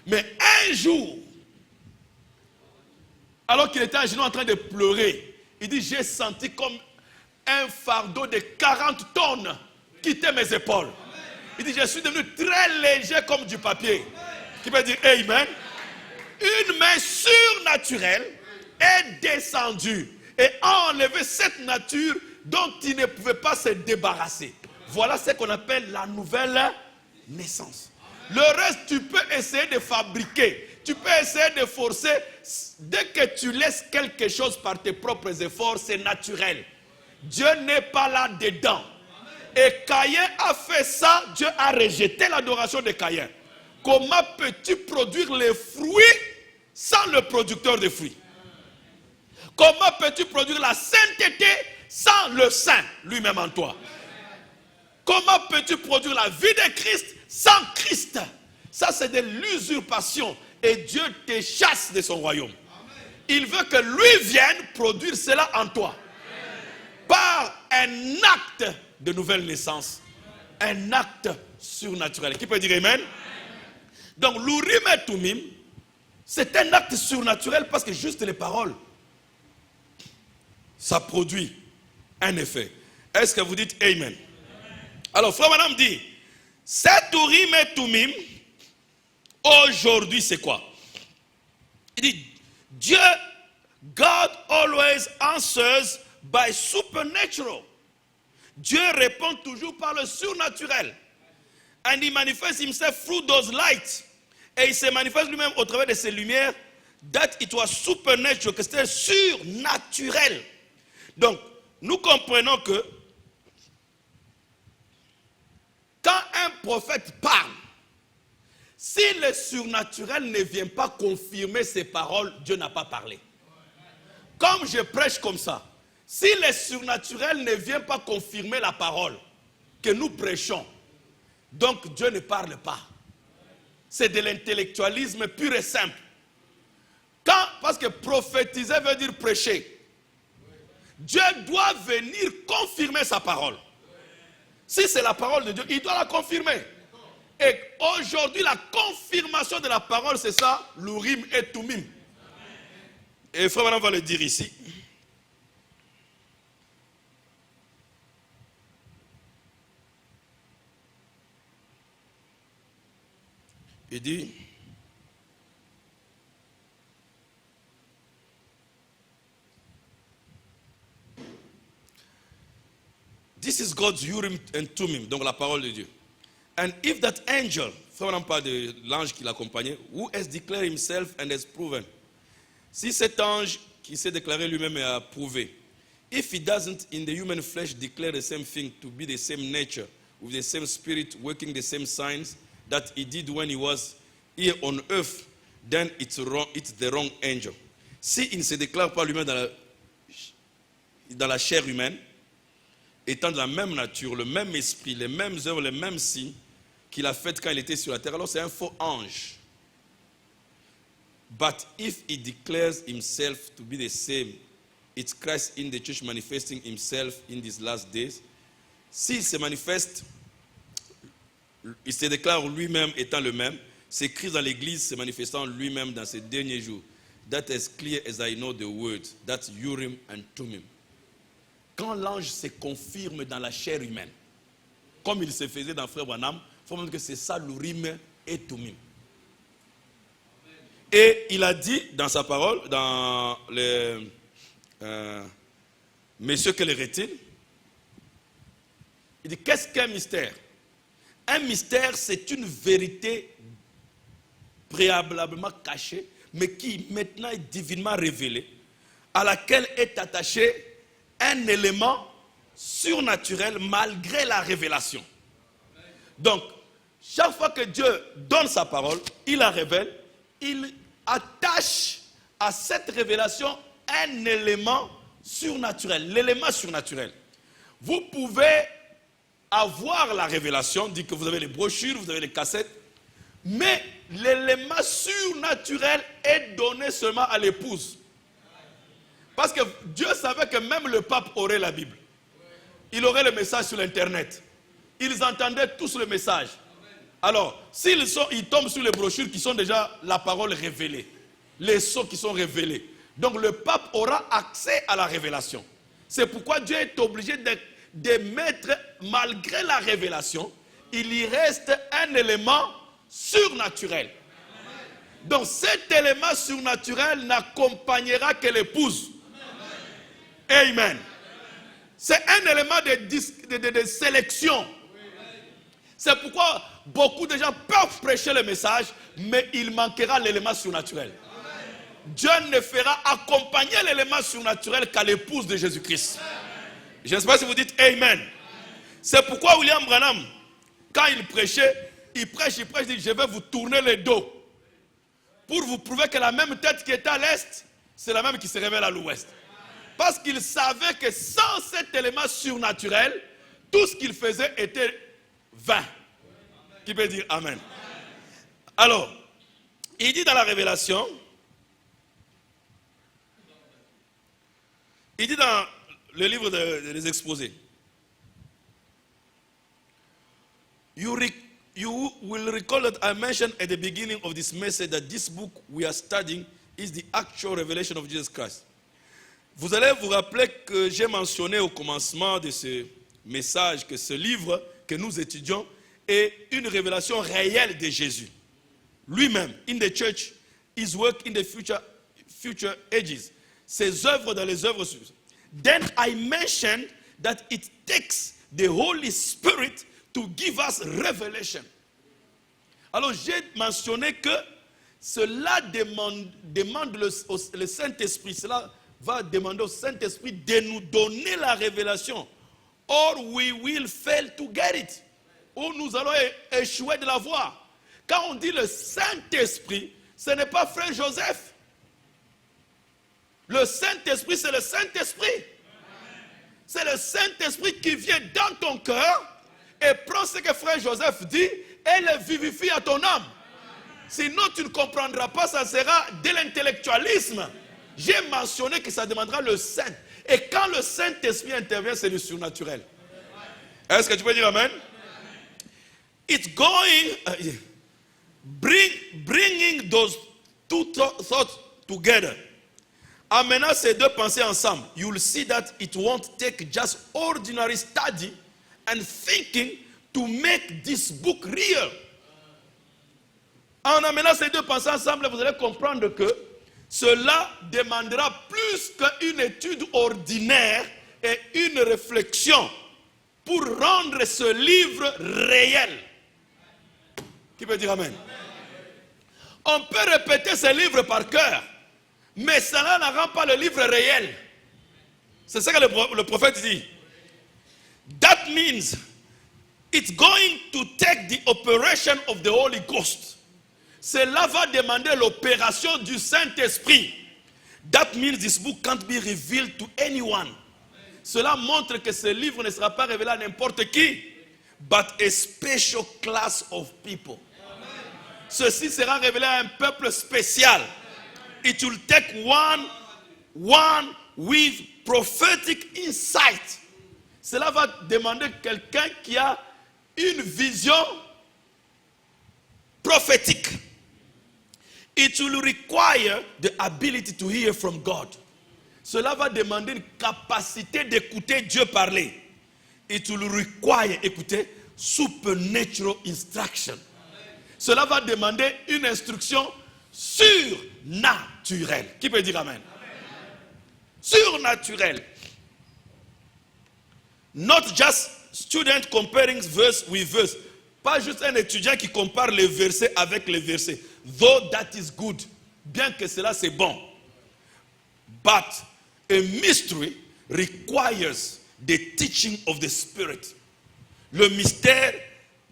A: Mais un jour, alors qu'il était à genoux en train de pleurer, il dit, j'ai senti comme un fardeau de 40 tonnes quitter mes épaules. Il dit, je suis devenu très léger comme du papier. Qui veut dire Amen? Une main surnaturelle est descendue et a enlevé cette nature dont il ne pouvait pas se débarrasser. Voilà ce qu'on appelle la nouvelle naissance. Le reste, tu peux essayer de fabriquer. Tu peux essayer de forcer. Dès que tu laisses quelque chose par tes propres efforts, c'est naturel. Dieu n'est pas là-dedans. Et Caïn a fait ça, Dieu a rejeté l'adoration de Caïn. Comment peux-tu produire les fruits sans le producteur de fruits? Comment peux-tu produire la sainteté sans le saint lui-même en toi? Comment peux-tu produire la vie de Christ sans Christ? Ça, c'est de l'usurpation. Et Dieu te chasse de son royaume. Il veut que lui vienne produire cela en toi. Par un acte de nouvelle naissance. Un acte surnaturel. Qui peut dire Amen? Donc, l'Urim et Tumim, c'est un acte surnaturel parce que juste les paroles, ça produit un effet. Est-ce que vous dites Amen? Alors, frère Madame dit, cet Urim et Tumim, aujourd'hui, c'est quoi? Il dit, Dieu, God always answers by supernatural. Dieu répond toujours par le surnaturel. And he manifests himself through those lights. Et il se manifeste lui-même au travers de ces lumières. That it was supernatural, que c'était surnaturel. Donc, nous comprenons que quand un prophète parle, si le surnaturel ne vient pas confirmer ses paroles, Dieu n'a pas parlé. Comme je prêche comme ça, si le surnaturel ne vient pas confirmer la parole que nous prêchons, donc Dieu ne parle pas. C'est de l'intellectualisme pur et simple. Parce que prophétiser veut dire prêcher. Dieu doit venir confirmer sa parole. Si c'est la parole de Dieu, il doit la confirmer. Et aujourd'hui, la confirmation de la parole, c'est ça, l'Urim et Tumim. Et Frère Branham va le dire ici. Il dit, this is God's Urim and Thummim, donc la parole de Dieu. And if that angel, Frère Branham parle de l'ange qui l'accompagnait, who has declared himself and has proven, si cet ange qui s'est déclaré lui-même et a prouvé, if he doesn't in the human flesh declare the same thing to be the same nature, with the same spirit, working the same signs that he did when he was here on earth, then it's the wrong angel. Si il ne se déclare pas lui-même dans la chair humaine, étant de la même nature, le même esprit, les mêmes œuvres, les mêmes signes qu'il a fait quand il était sur la terre, alors c'est un faux ange. But if he declares himself to be the same, it's Christ in the church manifesting himself in these last days. S'il se manifeste, il se déclare lui-même étant le même, c'est Christ dans l'église se manifestant lui-même dans ces derniers jours. That as clear as I know the word, that's Urim and Thummim. Quand l'ange se confirme dans la chair humaine, comme il se faisait dans Frère Branham, il faut dire que c'est ça l'Urim et Thummim. Et il a dit dans sa parole, dans les Messieurs que les rétines, il dit qu'est-ce qu'un mystère? Un mystère, c'est une vérité préalablement cachée, mais qui maintenant est divinement révélée, à laquelle est attaché un élément surnaturel malgré la révélation. Donc, chaque fois que Dieu donne sa parole, il la révèle, il attache à cette révélation un élément surnaturel, l'élément surnaturel. Vous pouvez avoir la révélation, dit que vous avez les brochures, vous avez les cassettes, mais l'élément surnaturel est donné seulement à l'épouse. Parce que Dieu savait que même le pape aurait la Bible. Il aurait le message sur l'internet. Ils entendaient tous le message. Alors, ils tombent sur les brochures qui sont déjà la parole révélée. Les sceaux qui sont révélés. Donc le pape aura accès à la révélation. C'est pourquoi Dieu est obligé de mettre, malgré la révélation, il y reste un élément surnaturel. Donc cet élément surnaturel n'accompagnera que l'épouse. Amen. C'est un élément de sélection. C'est pourquoi beaucoup de gens peuvent prêcher le message, mais il manquera l'élément surnaturel. Dieu ne fera accompagner l'élément surnaturel qu'à l'épouse de Jésus-Christ. Je ne sais pas si vous dites Amen. C'est pourquoi William Branham, quand il prêchait, il prêche, il dit je vais vous tourner le dos. Pour vous prouver que la même tête qui est à l'est, c'est la même qui se révèle à l'ouest. Parce qu'il savait que sans cet élément surnaturel, tout ce qu'il faisait était vain. Qui peut dire Amen. Alors, il dit dans la Révélation, il dit dans le livre des Exposés, you will recall that I mentioned at the beginning of this message that this book we are studying is the actual revelation of Jesus Christ. Vous allez vous rappeler que j'ai mentionné au commencement de ce message que ce livre que nous étudions est une révélation réelle de Jésus. Lui-même, in the church, his work in the future ages. Ses œuvres dans les œuvres suivantes. Then I mentioned that it takes the Holy Spirit to give us revelation. Alors j'ai mentionné que cela demande le Saint-Esprit, cela va demander au Saint-Esprit de nous donner la révélation. Or we will fail to get it. Ou nous allons échouer de la voir. Quand on dit le Saint-Esprit, ce n'est pas Frère Joseph. Le Saint-Esprit, c'est le Saint-Esprit. C'est le Saint-Esprit qui vient dans ton cœur et prend ce que Frère Joseph dit et le vivifie à ton âme. Sinon, tu ne comprendras pas, ça sera de l'intellectualisme. J'ai mentionné que ça demandera le Saint. Et quand le Saint-Esprit intervient, c'est le surnaturel. Est-ce que tu peux dire Amen? It's going, bringing those two thoughts together. En menant ces deux pensées ensemble, you will see that it won't take just ordinary study and thinking to make this book real. En amenant ces deux pensées ensemble, vous allez comprendre que cela demandera plus qu'une étude ordinaire et une réflexion pour rendre ce livre réel. Qui peut dire amen? On peut répéter ce livre par cœur, mais cela ne rend pas le livre réel. C'est ça que le prophète dit. That means it's going to take the operation of the Holy Ghost. Cela va demander l'opération du Saint-Esprit. That means this book can't be revealed to anyone. Cela montre que ce livre ne sera pas révélé à n'importe qui, but a special class of people. Ceci sera révélé à un peuple spécial. It will take one with prophetic insight. Cela va demander quelqu'un qui a une vision prophétique. It will require the ability to hear from God. Cela va demander une capacité d'écouter Dieu parler. It will require, écoutez, supernatural instruction. Cela va demander une instruction surnaturelle. Qui peut dire amen? Surnaturelle. Not just student comparing verse with verse. Pas juste un étudiant qui compare les versets avec les versets. Though that is good. Bien que cela c'est bon. But a mystery requires the teaching of the Spirit. Le mystère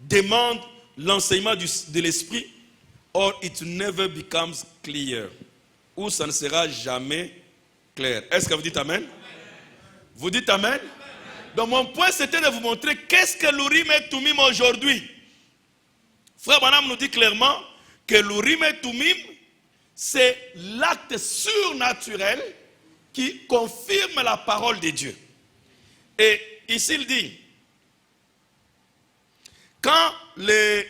A: demande l'enseignement de l'Esprit, or it never becomes clear. Ou ça ne sera jamais clair. Est-ce que vous dites amen? Vous dites amen? Donc mon point c'était de vous montrer qu'est-ce que l'Urim et Tumim aujourd'hui. Frère Branham nous dit clairement que l'Urim et Tumim c'est l'acte surnaturel qui confirme la parole de Dieu. Et ici il dit, quand le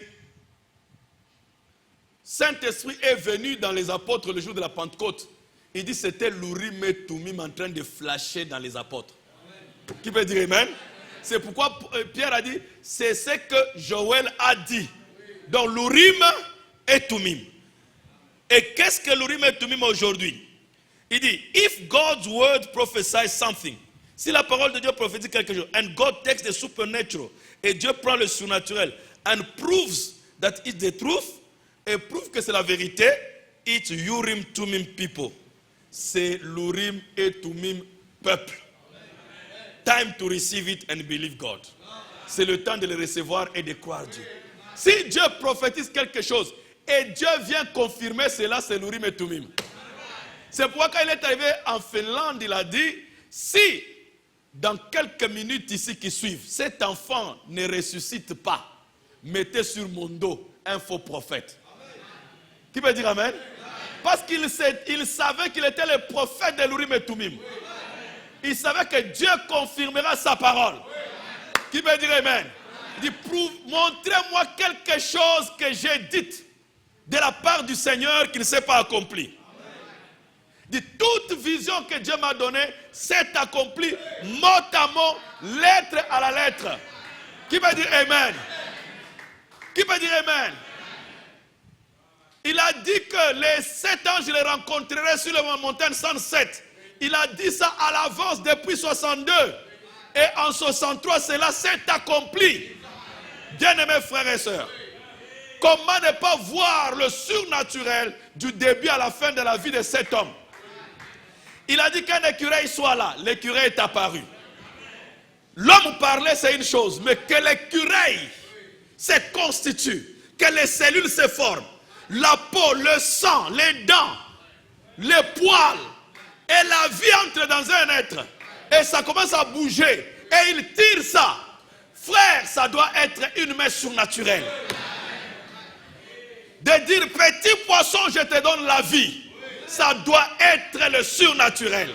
A: Saint-Esprit est venu dans les apôtres le jour de la Pentecôte, il dit c'était l'Urim et Tumim en train de flasher dans les apôtres. Amen. Qui peut dire amen? C'est pourquoi Pierre a dit, c'est ce que Joël a dit. Donc l'Urim et Tumim. Et qu'est-ce que l'Urim et Tumim aujourd'hui? Il dit, if God's word prophesies something, si la parole de Dieu prophétise quelque chose, and God takes the supernatural, et Dieu prend le surnaturel, and proves that it's the truth, et prouve que c'est la vérité, it's Urim Tumim people. C'est l'Urim et Tumim peuple. Time to receive it and believe God. C'est le temps de le recevoir et de croire Dieu. Si Dieu prophétise quelque chose, et Dieu vient confirmer cela, c'est l'Urim et Tumim. C'est pourquoi quand il est arrivé en Finlande, il a dit, si dans quelques minutes ici qui suivent, cet enfant ne ressuscite pas, mettez sur mon dos un faux prophète. Amen. Qui peut dire amen? Parce qu'il savait qu'il était le prophète de l'Urim et Tumim. Il savait que Dieu confirmera sa parole. Qui peut dire amen? Il dit, montrez-moi quelque chose que j'ai dit de la part du Seigneur qui ne s'est pas accompli. De toute vision que Dieu m'a donnée s'est accomplie mot à mot, lettre à la lettre. Qui peut dire amen? Qui peut dire amen? Il a dit que les 7 anges, je les rencontrerai sur la montagne 107. Il a dit ça à l'avance depuis 62. Et en 63, cela s'est accompli. Bien-aimés frères et sœurs, comment ne pas voir le surnaturel du début à la fin de la vie de cet homme? Il a dit qu'un écureuil soit là. L'écureuil est apparu. L'homme parlait, c'est une chose. Mais que l'écureuil se constitue, que les cellules se forment, la peau, le sang, les dents, les poils, et la vie entre dans un être. Et ça commence à bouger. Et il tire ça. Frère, ça doit être une main surnaturelle. De dire, petit poisson, je te donne la vie. Ça doit être le surnaturel.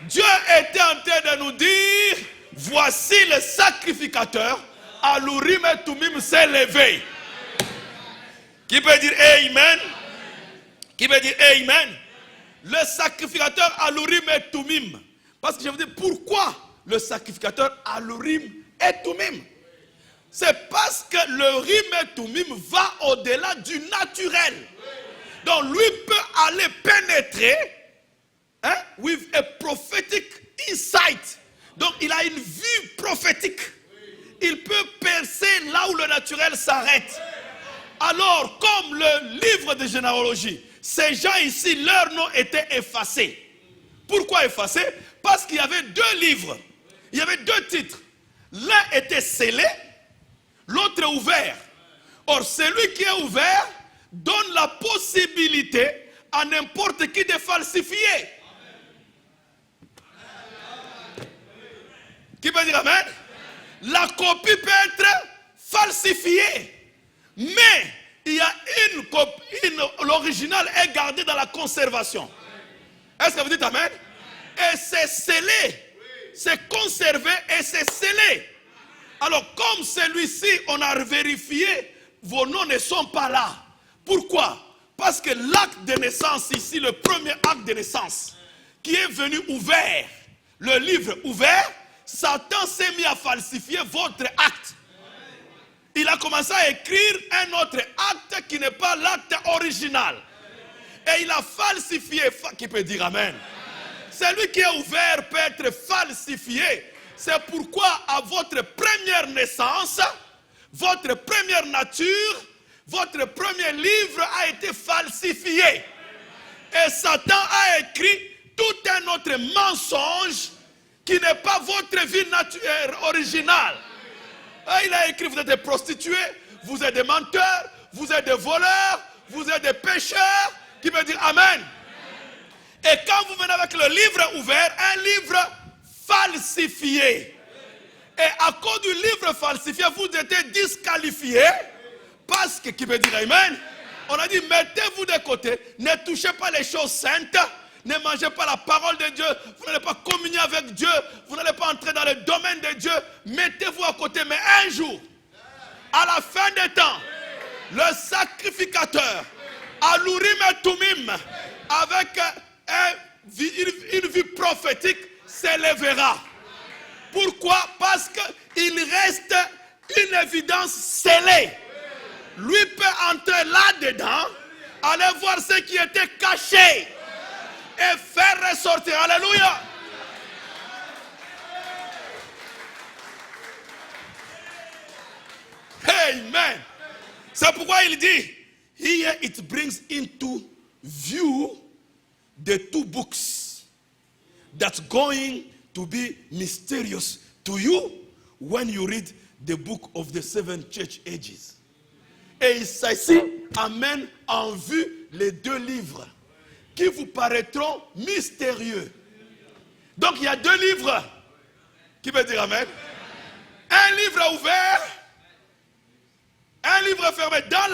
A: Dieu était en train de nous dire, voici le sacrificateur, à l'Urim et Tumim s'est levé. Qui peut dire amen? Qui peut dire amen? le sacrificateur à l'Urim et Tumim. Parce que je vous dis, pourquoi le sacrificateur à l'Urim et Tumim? C'est parce que le Urim et Tumim va au-delà du naturel. Donc lui peut aller pénétrer with a prophetic insight. Donc il a une vue prophétique. Il peut percer là où le naturel s'arrête. Alors, comme le livre de généalogie, ces gens ici, leur nom était effacé. Pourquoi effacé? Parce qu'il y avait deux livres. Il y avait deux titres. L'un était scellé, l'autre ouvert. Or, celui qui est ouvert donne la possibilité à n'importe qui de falsifier. Qui peut dire amen? La copie peut être falsifiée. Mais il y a une copie, l'original est gardé dans la conservation. Est-ce que vous dites amen? Et c'est scellé. C'est conservé et c'est scellé. Alors comme celui-ci, on a vérifié, vos noms ne sont pas là. Pourquoi? Parce que l'acte de naissance ici, le premier acte de naissance, qui est venu ouvert, le livre ouvert, Satan s'est mis à falsifier votre acte. Il a commencé à écrire un autre acte qui n'est pas l'acte original. Et il a falsifié. Qui peut dire amen? Celui qui est ouvert peut être falsifié. C'est pourquoi à votre première naissance, votre première nature, votre premier livre a été falsifié. Et Satan a écrit tout un autre mensonge qui n'est pas votre vie naturelle, originale. Et il a écrit, vous êtes des prostituées, vous êtes des menteurs, vous êtes des voleurs, vous êtes des pécheurs. Qui veut dire amen? Et quand vous venez avec le livre ouvert, un livre falsifié. Et à cause du livre falsifié, vous êtes disqualifié. Parce que, qui veut dire amen? On a dit, mettez-vous de côté, ne touchez pas les choses saintes, ne mangez pas la parole de Dieu, vous n'allez pas communier avec Dieu, vous n'allez pas entrer dans le domaine de Dieu, mettez-vous à côté. Mais un jour, à la fin des temps, le sacrificateur, à l'Urim et Tumim, avec une vue prophétique, s'élèvera. Pourquoi? Parce qu'il reste une évidence scellée. Lui peut entrer là-dedans, aller voir ce qui était caché et faire ressortir. Alléluia. Amen. C'est pourquoi il dit, here it brings into view the two books that's going to be mysterious to you when you read the book of the seven church ages. Et ici amène en vue les deux livres qui vous paraîtront mystérieux. Donc il y a deux livres. Qui veut dire amen? Un livre ouvert, un livre fermé dans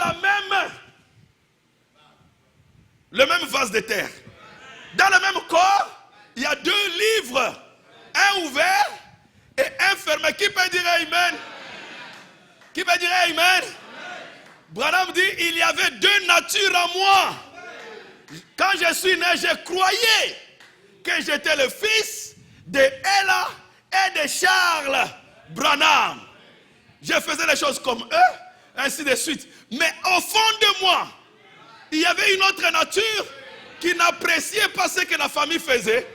A: le même vase de terre. Dans le même corps, il y a deux livres. Un ouvert et un fermé. Qui peut dire amen? Qui peut dire amen? Branham dit, il y avait deux natures en moi. Quand je suis né, je croyais que j'étais le fils de Ella et de Charles Branham. Je faisais les choses comme eux, ainsi de suite. Mais au fond de moi, il y avait une autre nature qui n'appréciait pas ce que la famille faisait.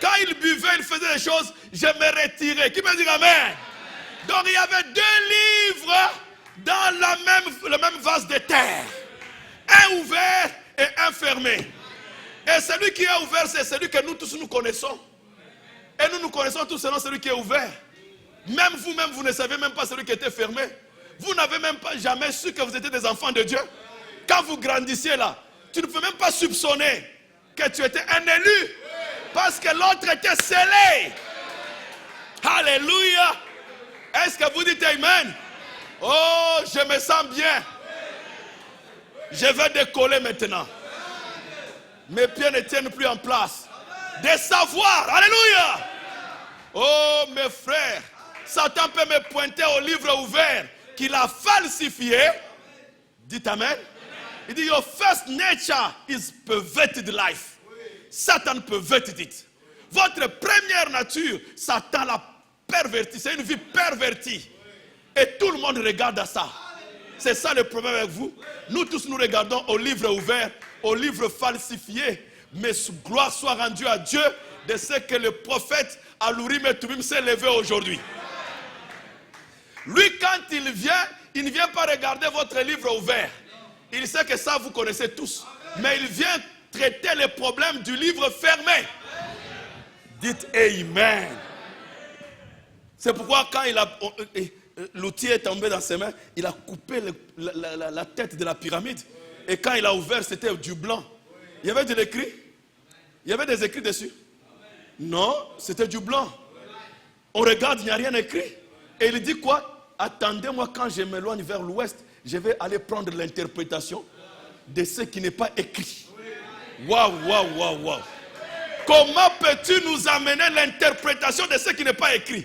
A: Quand ils buvaient, ils faisaient des choses, je me retirais. Qui me dit amen? Donc il y avait deux livres dans le même vase de terre. Un ouvert et un fermé. Et celui qui est ouvert, c'est celui que nous tous nous connaissons. Et nous connaissons tous selon celui qui est ouvert. Même vous-même, vous ne savez même pas celui qui était fermé. Vous n'avez même pas jamais su que vous étiez des enfants de Dieu. Quand vous grandissiez là, tu ne peux même pas soupçonner que tu étais un élu. Parce que l'autre était scellé. Alléluia. Est-ce que vous dites amen? Oh, je me sens bien. Je vais décoller maintenant. Mes pieds ne tiennent plus en place. De savoir, alléluia. Oh, mes frères, Satan peut me pointer au livre ouvert qu'il a falsifié. Dites amen. Il dit, your first nature is perverted life. Satan pervertit. Votre première nature, Satan l'a pervertie. C'est une vie pervertie. Et tout le monde regarde à ça. C'est ça le problème avec vous. Nous tous nous regardons au livre ouvert, au livre falsifié. Mais gloire soit rendue à Dieu de ce que le prophète Alourim et Toubim s'est levé aujourd'hui. Lui, quand il ne vient pas regarder votre livre ouvert. Il sait que ça, vous connaissez tous. Mais il vient traiter les problèmes du livre fermé. Dites Amen. C'est pourquoi quand l'outil est tombé dans ses mains, il a coupé la tête de la pyramide. Et quand il a ouvert, c'était du blanc. Il y avait de l'écrit. Il y avait des écrits dessus. Non, c'était du blanc. On regarde, il n'y a rien écrit. Et il dit quoi? Attendez-moi, quand je m'éloigne vers l'ouest, je vais aller prendre l'interprétation de ce qui n'est pas écrit. Waouh, waouh, waouh, waouh. Comment peux-tu nous amener l'interprétation de ce qui n'est pas écrit?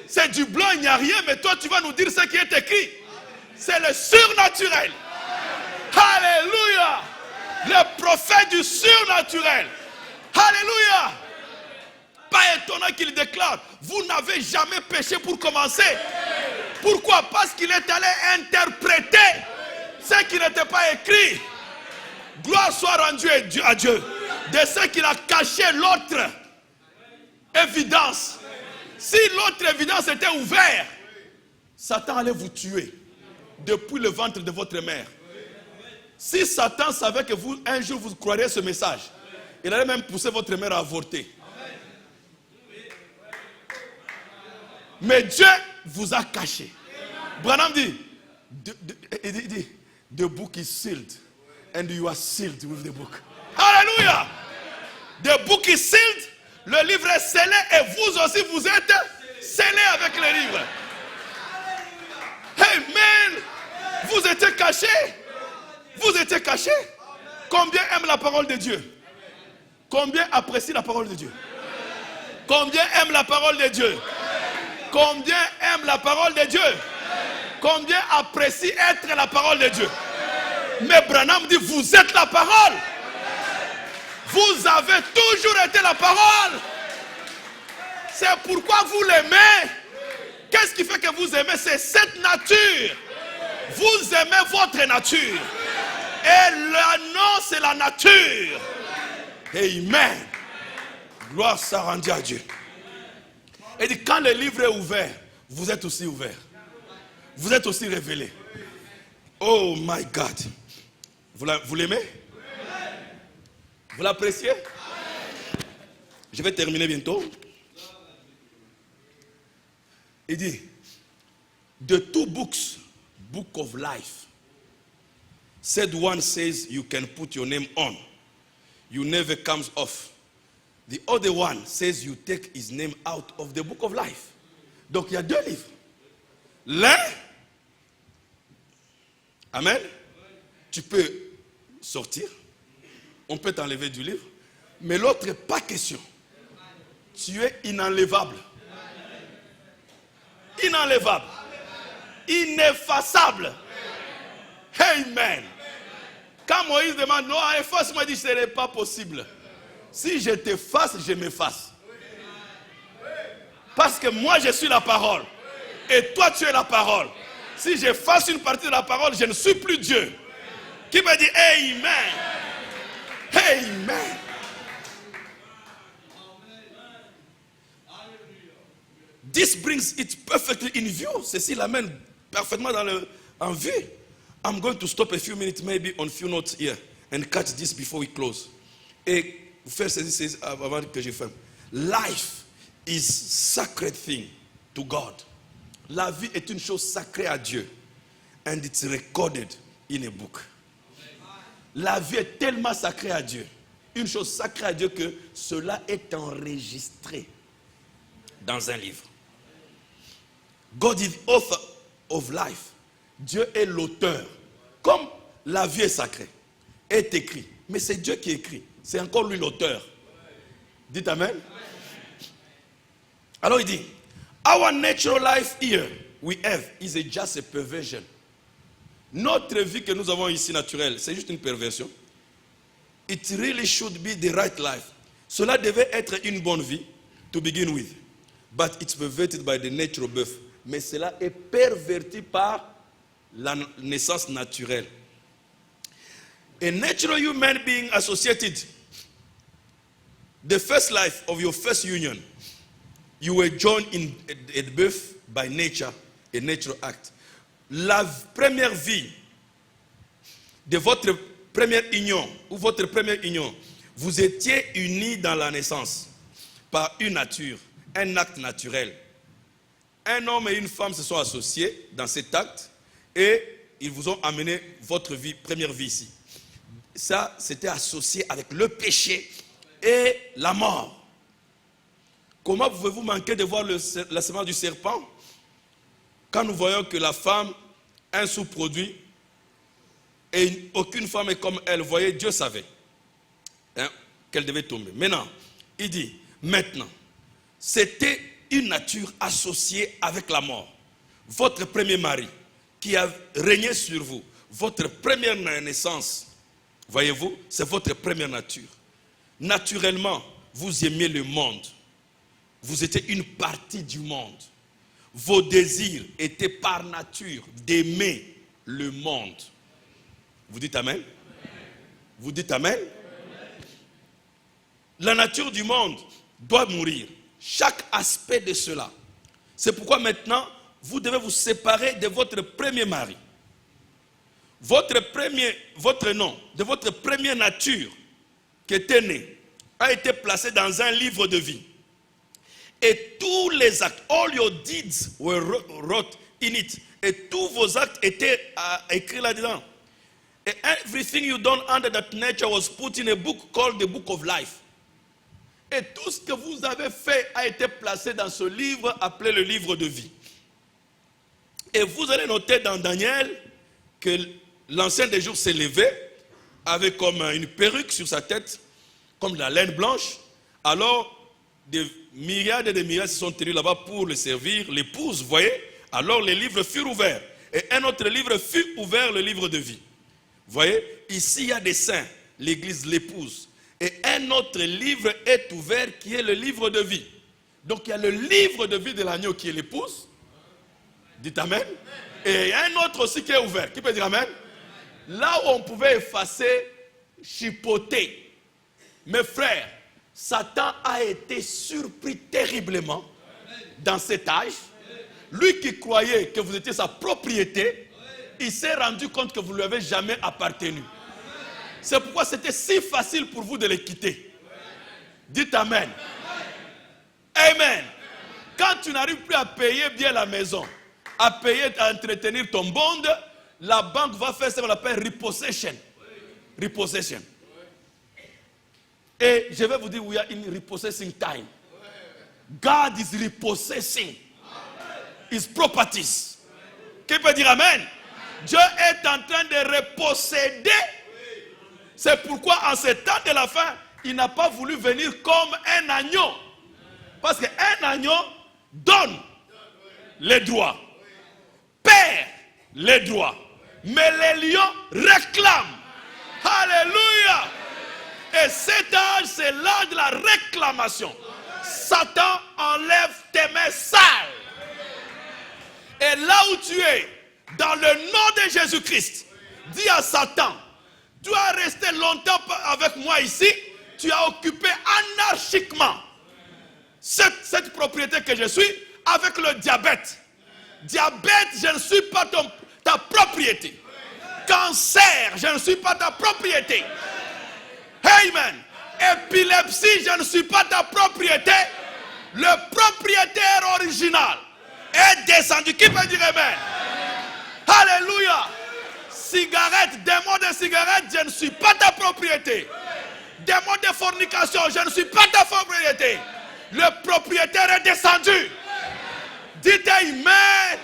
A: C'est du blanc, il n'y a rien, mais toi tu vas nous dire ce qui est écrit. C'est le surnaturel. Alléluia. Le prophète du surnaturel. Alléluia. Pas étonnant qu'il déclare, vous n'avez jamais péché pour commencer. Pourquoi? Parce qu'il est allé interpréter ce qui n'était pas écrit. Gloire soit rendue à Dieu. De ce qu'il a caché l'autre évidence. Si l'autre évidence était ouverte, Satan allait vous tuer depuis le ventre de votre mère. Si Satan savait que vous, un jour, vous croiriez ce message, il allait même pousser votre mère à avorter. Mais Dieu vous a caché. Branham dit, the book is sealed and you are sealed with the book. Alléluia. The book is sealed. Le livre est scellé et vous aussi vous êtes scellés avec le livre. Amen. Vous étiez cachés. Vous étiez cachés. Combien aiment la parole de Dieu? Combien apprécient la parole de Dieu? Combien aiment la parole de Dieu? Combien aiment la parole de Dieu? Combien apprécient être la parole de Dieu? Mais Branham dit, vous êtes la parole. Vous avez toujours été la parole. C'est pourquoi vous l'aimez. Qu'est-ce qui fait que vous aimez? C'est cette nature. Vous aimez votre nature. Et le nom, c'est la nature. Amen. Gloire soit rendue à Dieu. Et dit, quand le livre est ouvert, vous êtes aussi ouvert. Vous êtes aussi révélé. Oh my God. Vous l'aimez? Vous l'appréciez? Je vais terminer bientôt. Il dit, the two books, book of life, said one says you can put your name on. You never comes off. The other one says you take his name out of the book of life. Donc il y a deux livres. L'un, amen, tu peux sortir, on peut t'enlever du livre, mais l'autre, pas question. Tu es inenlevable. Inenlevable. Ineffaçable. Amen. Quand Moïse demande, non, efface-moi, il dit, ce n'est pas possible. Si je t'efface, je m'efface. Parce que moi, je suis la parole. Et toi, tu es la parole. Si j'efface une partie de la parole, je ne suis plus Dieu. Qui me dit Amen. Amen. This brings it perfectly in view. Ceci l'amène parfaitement en vue. I'm going to stop a few minutes, maybe on few notes here, and catch this before we close. Et vous faire ceci avant que je ferme. Life is sacred thing to God. La vie est une chose sacrée à Dieu. And it's recorded in a book. La vie est tellement sacrée à Dieu. Une chose sacrée à Dieu que cela est enregistré dans un livre. God is the author of life. Dieu est l'auteur. Comme la vie est sacrée, est écrit. Mais c'est Dieu qui écrit. C'est encore lui l'auteur. Dites Amen. Alors il dit, our natural life here we have is just a perversion. Notre vie que nous avons ici naturelle, c'est juste une perversion. It really should be the right life. Cela devait être une bonne vie, to begin with. But it's perverted by the nature of birth. Mais cela est perverti par la naissance naturelle. A natural human being associated, the first life of your first union, you were joined in at birth by nature, a natural act. La première vie de votre première union, ou votre première union, vous étiez unis dans la naissance par une nature, un acte naturel. Un homme et une femme se sont associés dans cet acte et ils vous ont amené votre vie, première vie ici. Ça, c'était associé avec le péché et la mort. Comment pouvez-vous manquer de voir la semence du serpent quand nous voyons que la femme, un sous-produit, et aucune femme est comme elle. Vous voyez, Dieu savait qu'elle devait tomber. Maintenant, il dit, maintenant, c'était une nature associée avec la mort. Votre premier mari qui a régné sur vous, votre première naissance, voyez-vous, c'est votre première nature. Naturellement, vous aimiez le monde. Vous étiez une partie du monde. Vos désirs étaient par nature d'aimer le monde. Vous dites Amen? Vous dites Amen? La nature du monde doit mourir. Chaque aspect de cela. C'est pourquoi maintenant, vous devez vous séparer de votre premier mari. Votre nom, de votre première nature qui était née, a été placé dans un livre de vie. Et tous les actes, all your deeds were wrote in it. Et tous vos actes étaient écrits là-dedans. And everything you done under that nature was put in a book called the Book of Life. Et tout ce que vous avez fait a été placé dans ce livre appelé le livre de vie. Et vous allez noter dans Daniel que l'ancien des jours s'est levé avec comme une perruque sur sa tête, comme de la laine blanche. Alors, des myriades et des myriades se sont tenus là-bas pour le servir, l'épouse, vous voyez. Alors les livres furent ouverts. Et un autre livre fut ouvert, le livre de vie. Vous voyez, ici il y a des saints, l'église, l'épouse. Et un autre livre est ouvert qui est le livre de vie. Donc il y a le livre de vie de l'agneau qui est l'épouse. Dites Amen. Et un autre aussi qui est ouvert. Qui peut dire Amen? Là où on pouvait effacer, chipoter. Mes frères, Satan a été surpris terriblement dans cet âge. Lui qui croyait que vous étiez sa propriété, il s'est rendu compte que vous ne lui avez jamais appartenu. C'est pourquoi c'était si facile pour vous de les quitter. Dites Amen. Amen. Quand tu n'arrives plus à payer bien la maison, à payer, à entretenir ton bond, la banque va faire ce qu'on appelle repossession. Repossession. Et je vais vous dire, we are in repossessing time. God is repossessing his properties. Qui peut dire Amen? Dieu est en train de reposséder. C'est pourquoi en ce temps de la fin, il n'a pas voulu venir comme un agneau. Parce qu'un agneau donne les droits, perd les droits. Mais les lions réclament. Alléluia. Et cet âge, c'est l'âge de la réclamation. Satan enlève tes mains sales. Et là où tu es, dans le nom de Jésus-Christ, dis à Satan, tu as resté longtemps avec moi ici, tu as occupé anarchiquement cette propriété que je suis avec le diabète. Diabète, je ne suis pas ta propriété. Cancer, je ne suis pas ta propriété. Amen. Épilepsie, je ne suis pas ta propriété. Le propriétaire original est descendu. Qui peut dire Amen? Alléluia. Cigarette, démon de cigarette, je ne suis pas ta propriété. Démon de fornication, je ne suis pas ta propriété. Le propriétaire est descendu. Dites Amen.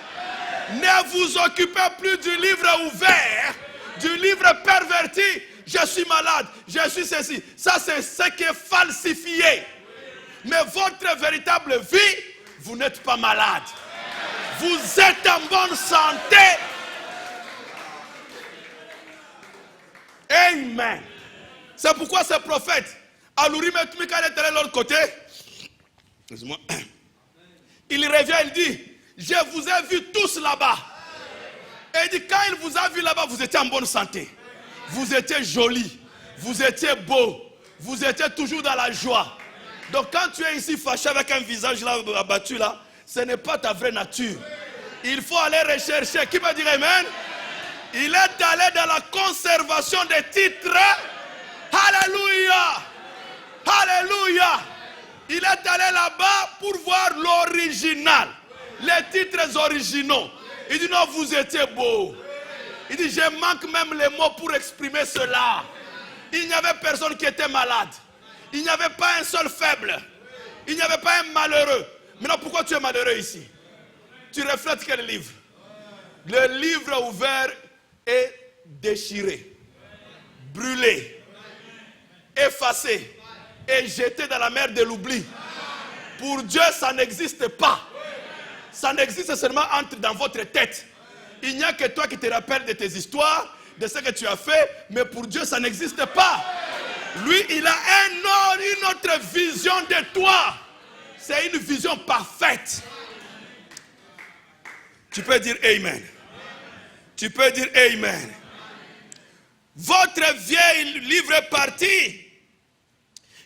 A: Ne vous occupez plus du livre ouvert, du livre perverti. Je suis malade, je suis ceci. Ça, c'est ce qui est falsifié. Mais votre véritable vie, vous n'êtes pas malade. Vous êtes en bonne santé. Amen. C'est pourquoi ce prophète, à l'Urim et Thummim, quand il est allé de l'autre côté, excuse-moi, il revient, il dit, je vous ai vus tous là-bas. Et il dit, quand il vous a vu là-bas, vous étiez en bonne santé. Vous étiez joli. Vous étiez beau. Vous étiez toujours dans la joie. Donc quand tu es ici fâché avec un visage là abattu là, ce n'est pas ta vraie nature. Il faut aller rechercher. Qui peut dire amen? Il est allé dans la conservation des titres. Alléluia. Alléluia. Il est allé là-bas pour voir l'original. Les titres originaux. Il dit non, vous étiez beau. Il dit je manque même les mots pour exprimer cela. Il n'y avait personne qui était malade. Il n'y avait pas un seul faible. Il n'y avait pas un malheureux. Maintenant, pourquoi tu es malheureux ici? Tu reflètes quel livre? Le livre ouvert est déchiré, brûlé, effacé et jeté dans la mer de l'oubli. Pour Dieu, ça n'existe pas. Ça n'existe seulement dans votre tête. Il n'y a que toi qui te rappelles de tes histoires, de ce que tu as fait, mais pour Dieu, ça n'existe pas. Lui, il a une autre vision de toi. C'est une vision parfaite. Tu peux dire Amen. Tu peux dire Amen. Votre vieil livre est parti.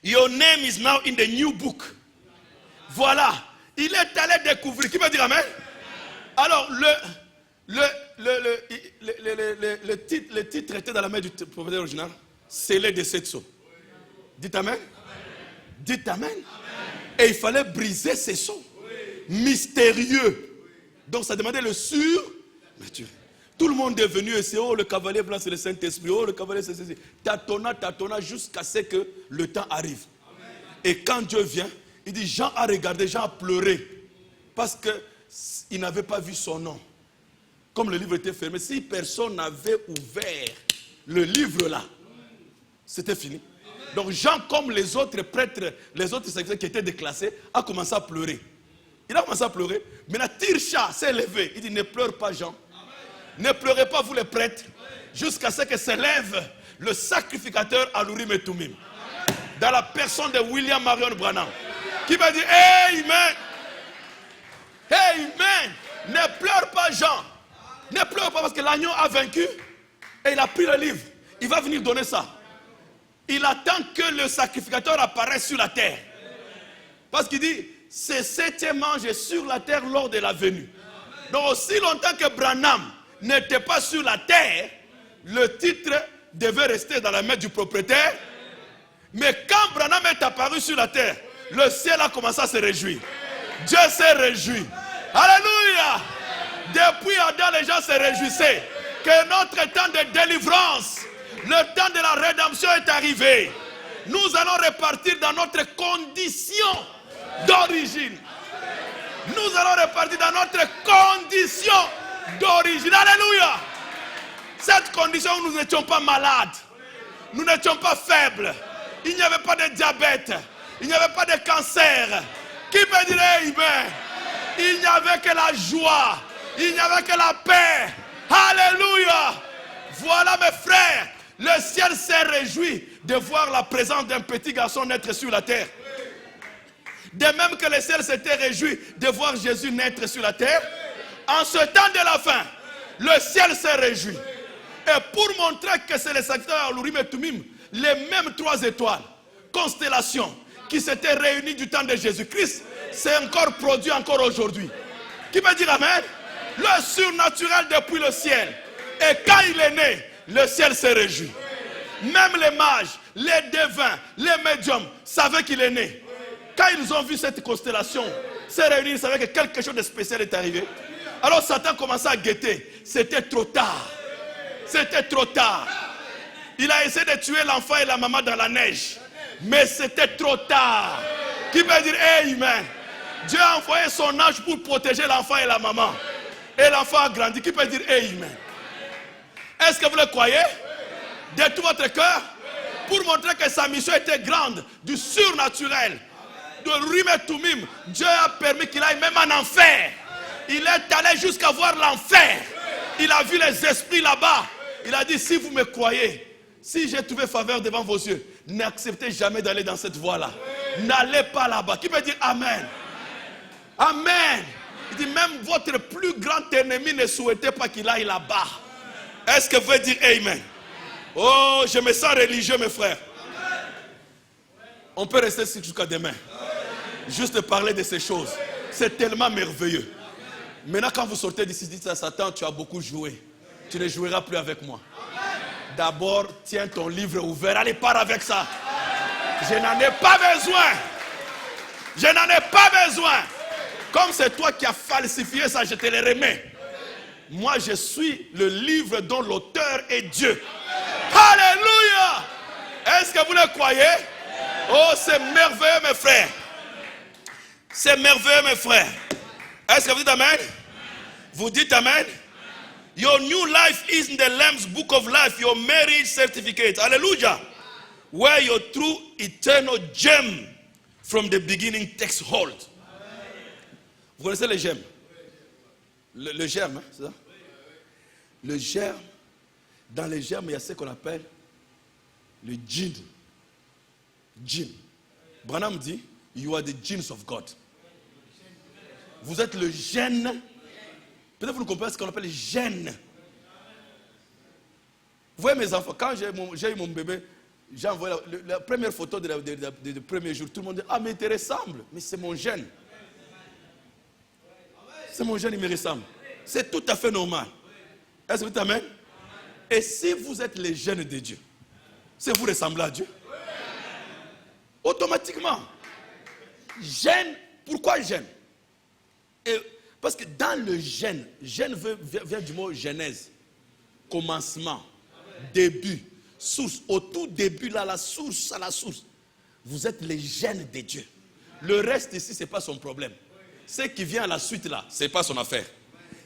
A: Your name is now in the new book. Voilà. Il est allé découvrir. Qui peut dire Amen? Alors, le titre était dans la main du prophète original. Scellé de 7 sceaux. Dites Amen. Dites Amen. Et il fallait briser ces sceaux. Mystérieux. Donc ça demandait le surnaturel. Tout le monde est venu et c'est oh le cavalier blanc c'est le Saint-Esprit. Oh le cavalier c'est ceci. Tatonna jusqu'à ce que le temps arrive. Et quand Dieu vient, il dit Jean a regardé, Jean a pleuré. Parce qu'il n'avait pas vu son nom. Comme le livre était fermé, si personne n'avait ouvert le livre là, c'était fini. Donc Jean, comme les autres prêtres, les autres sacrificateurs qui étaient déclassés, a commencé à pleurer. Il a commencé à pleurer. Maintenant, Tirsha s'est levé. Il dit, ne pleure pas Jean. Ne pleurez pas vous les prêtres. Jusqu'à ce que s'élève le sacrificateur à l'Urim et Thummim. Dans la personne de William Marion Branham. Qui va dire, Amen. Amen. Ne pleure pas Jean. Ne pleure pas parce que l'agneau a vaincu. Et il a pris le livre. Il va venir donner ça. Il attend que le sacrificateur apparaisse sur la terre. Parce qu'il dit, c'est 7e ange sur la terre lors de la venue. Donc aussi longtemps que Branham n'était pas sur la terre, le titre devait rester dans la main du propriétaire. Mais quand Branham est apparu sur la terre, le ciel a commencé à se réjouir. Dieu s'est réjoui. Alléluia. Depuis Adam, les gens se réjouissaient que notre temps de délivrance, le temps de la rédemption est arrivé. Nous allons repartir dans notre condition d'origine. Nous allons repartir dans notre condition d'origine. Alléluia. Cette condition où nous n'étions pas malades. Nous n'étions pas faibles. Il n'y avait pas de diabète. Il n'y avait pas de cancer. Qui peut dire Amen? Il n'y avait que la joie. Il n'y avait que la paix. Alléluia. Voilà mes frères. Le ciel s'est réjoui de voir la présence d'un petit garçon naître sur la terre. De même que le ciel s'était réjoui de voir Jésus naître sur la terre. En ce temps de la fin, le ciel s'est réjoui. Et pour montrer que c'est les sacrificateurs à l'Urim et Thummim, les mêmes 3 étoiles, constellations, qui s'étaient réunies du temps de Jésus-Christ, c'est encore produit encore aujourd'hui. Qui peut dire Amen? Le surnaturel depuis le ciel. Et quand il est né, le ciel s'est réjoui. Même les mages, les devins, les médiums savaient qu'il est né. Quand ils ont vu cette constellation se réunir, ils savaient que quelque chose de spécial est arrivé. Alors Satan commençait à guetter. C'était trop tard. C'était trop tard. Il a essayé de tuer l'enfant et la maman dans la neige. Mais c'était trop tard. Qui peut dire Amen? Dieu a envoyé son ange pour protéger l'enfant et la maman. Et l'enfant a grandi. Qui peut dire Amen? Est-ce que vous le croyez? De tout votre cœur? Pour montrer que sa mission était grande, du surnaturel, de l'Urim et Thummim, Dieu a permis qu'il aille même en enfer. Il est allé jusqu'à voir l'enfer. Il a vu les esprits là-bas. Il a dit, si vous me croyez, si j'ai trouvé faveur devant vos yeux, n'acceptez jamais d'aller dans cette voie-là. N'allez pas là-bas. Qui peut dire Amen? Amen. Il dit même votre plus grand ennemi ne souhaitait pas qu'il aille là-bas. Est-ce que vous pouvez dire Amen? Oh, je me sens religieux, mes frères. On peut rester jusqu'à demain. Juste parler de ces choses. C'est tellement merveilleux. Maintenant, quand vous sortez d'ici, dites à Satan, tu as beaucoup joué. Tu ne joueras plus avec moi. D'abord, tiens ton livre ouvert. Allez, pars avec ça. Je n'en ai pas besoin. Je n'en ai pas besoin. Comme c'est toi qui as falsifié ça, je te le remets. Moi, je suis le livre dont l'auteur est Dieu. Alléluia. Est-ce que vous le croyez? Oh, c'est merveilleux, mes frères. C'est merveilleux, mes frères. Est-ce que vous dites Amen? Vous dites Amen? Your new life is in the Lamb's book of life, your marriage certificate. Hallelujah. Where your true eternal gem from the beginning takes hold. Vous connaissez les gemmes? Le germe, hein, c'est ça? Le germe, dans les germes, il y a ce qu'on appelle le djinn. Djinn. Branham dit, you are the genes of God. Vous êtes le gène. Peut-être que vous ne comprenez pas ce qu'on appelle gène. Vous voyez mes enfants, quand j'ai eu mon bébé, j'ai envoyé la première photo du premier jour. Tout le monde dit, ah mais il te ressemble. Mais c'est mon gène. C'est mon gène, il me ressemble. C'est tout à fait normal. Est-ce que vous dites Amen? Et si vous êtes les gènes de Dieu, c'est vous ressembler à Dieu? Automatiquement. Gène, pourquoi gène? Parce que dans le gène vient du mot genèse, commencement, début, source. Au tout début, là, la source, à la source. Vous êtes les gènes de Dieu. Le reste ici, ce n'est pas son problème. Ce qui vient à la suite là, ce n'est pas son affaire.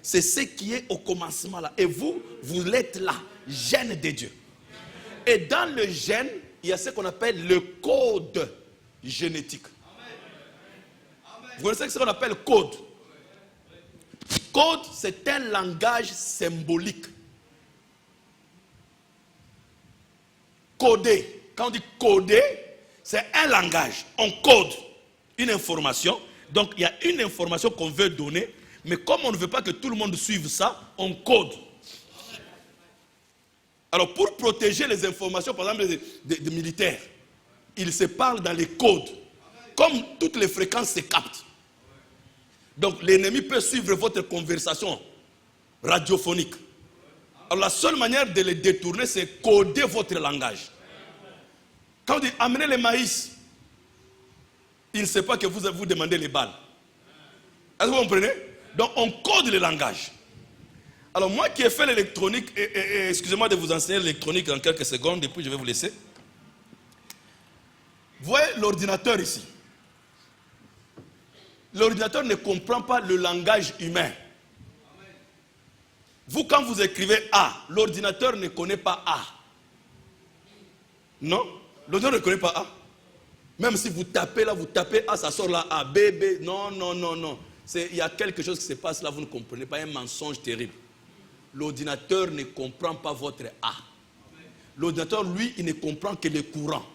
A: C'est ce qui est au commencement là. Et vous l'êtes là, gène de Dieu. Et dans le gène, il y a ce qu'on appelle le code génétique. Vous connaissez ce qu'on appelle code? Code, c'est un langage symbolique. Codé. Quand on dit codé, c'est un langage. On code une information. Donc, il y a une information qu'on veut donner. Mais comme on ne veut pas que tout le monde suive ça, on code. Alors, pour protéger les informations, par exemple, des militaires, ils se parlent dans les codes. Comme toutes les fréquences se captent. Donc, l'ennemi peut suivre votre conversation radiophonique. Alors, la seule manière de les détourner, c'est coder votre langage. Quand on dit amenez le maïs, il ne sait pas que vous demandez les balles. Est-ce que vous comprenez? Donc, on code le langage. Alors, moi qui ai fait l'électronique, excusez-moi de vous enseigner l'électronique dans quelques secondes, et puis je vais vous laisser. Vous voyez l'ordinateur ici. L'ordinateur ne comprend pas le langage humain. Vous, quand vous écrivez A, l'ordinateur ne connaît pas A. Non? L'ordinateur ne connaît pas A. Même si vous tapez là, vous tapez A, ça sort là A, B, B. Non, non, non, non. Il y a quelque chose qui se passe là, vous ne comprenez pas, un mensonge terrible. L'ordinateur ne comprend pas votre A. L'ordinateur, lui, il ne comprend que le courant.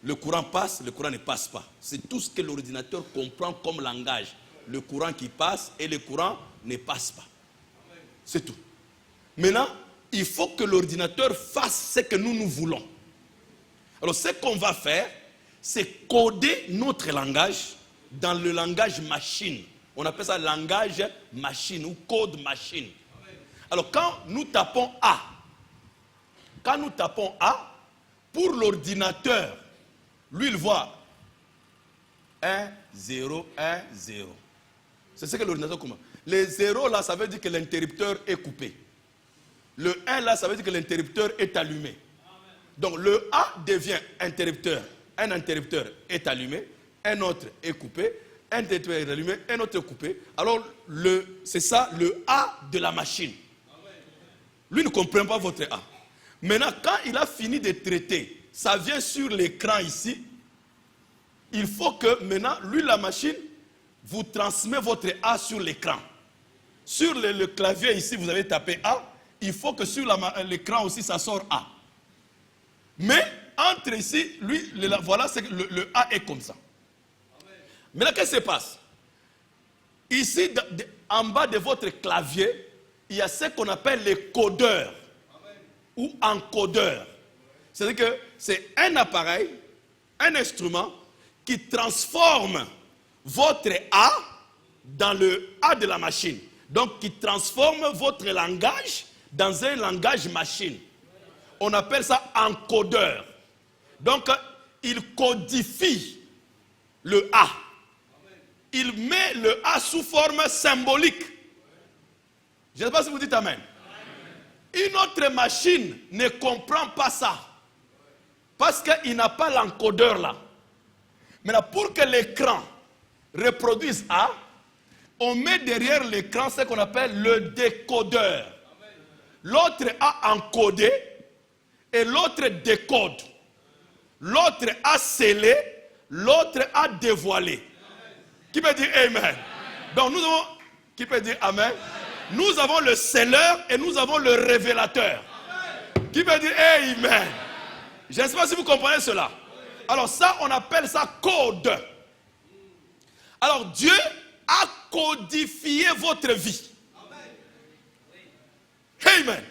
A: Le courant passe, le courant ne passe pas. C'est tout ce que l'ordinateur comprend comme langage. Le courant qui passe et le courant ne passe pas. C'est tout. Maintenant, il faut que l'ordinateur fasse ce que nous voulons. Alors, ce qu'on va faire, c'est coder notre langage dans le langage machine. On appelle ça langage machine ou code machine. Alors, quand nous tapons A, pour l'ordinateur, lui, il voit 1, 0, 1, 0. C'est ce que l'ordinateur commence. Les 0 là, ça veut dire que l'interrupteur est coupé. Le 1 là, ça veut dire que l'interrupteur est allumé. Donc le A devient interrupteur. Un interrupteur est allumé, un autre est coupé, un interrupteur est allumé, un autre est coupé. Alors c'est ça le A de la machine. Lui ne comprend pas votre A. Maintenant, quand il a fini de traiter, ça vient sur l'écran ici. Il faut que maintenant, lui, la machine, vous transmet votre A sur l'écran. Sur le clavier ici, vous avez tapé A. il faut que sur l'écran aussi, ça sort A. Mais entre ici, lui, voilà, c'est que le A est comme ça. Maintenant, qu'est-ce qui se passe? Ici, en bas de votre clavier, il y a ce qu'on appelle les codeurs ou encodeurs. C'est-à-dire que c'est un appareil, un instrument qui transforme votre A dans le A de la machine. Donc, qui transforme votre langage dans un langage machine. On appelle ça encodeur. Donc, il codifie le A. Il met le A sous forme symbolique. Je ne sais pas si vous dites Amen. Une autre machine ne comprend pas ça. Parce qu'il n'a pas l'encodeur là. Maintenant, pour que l'écran reproduise A, on met derrière l'écran ce qu'on appelle le décodeur. L'autre a encodé et l'autre décode. L'autre a scellé, l'autre a dévoilé. Qui peut dire Amen? Donc nous avons, qui peut dire Amen? Nous avons le scelleur et nous avons le révélateur. Qui peut dire Amen? Je ne sais pas si vous comprenez cela. Alors ça, on appelle ça code. Alors Dieu a codifié votre vie. Amen.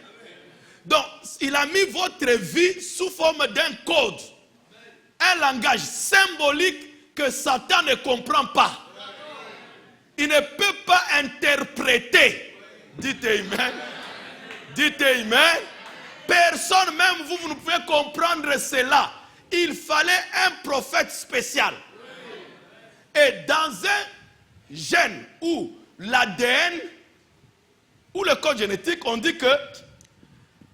A: Donc, il a mis votre vie sous forme d'un code. Un langage symbolique que Satan ne comprend pas. Il ne peut pas interpréter. Dites Amen. Dites Amen. Personne, même vous, vous ne pouvez comprendre cela. Il fallait un prophète spécial. Et dans un gène ou l'ADN ou le code génétique, on dit que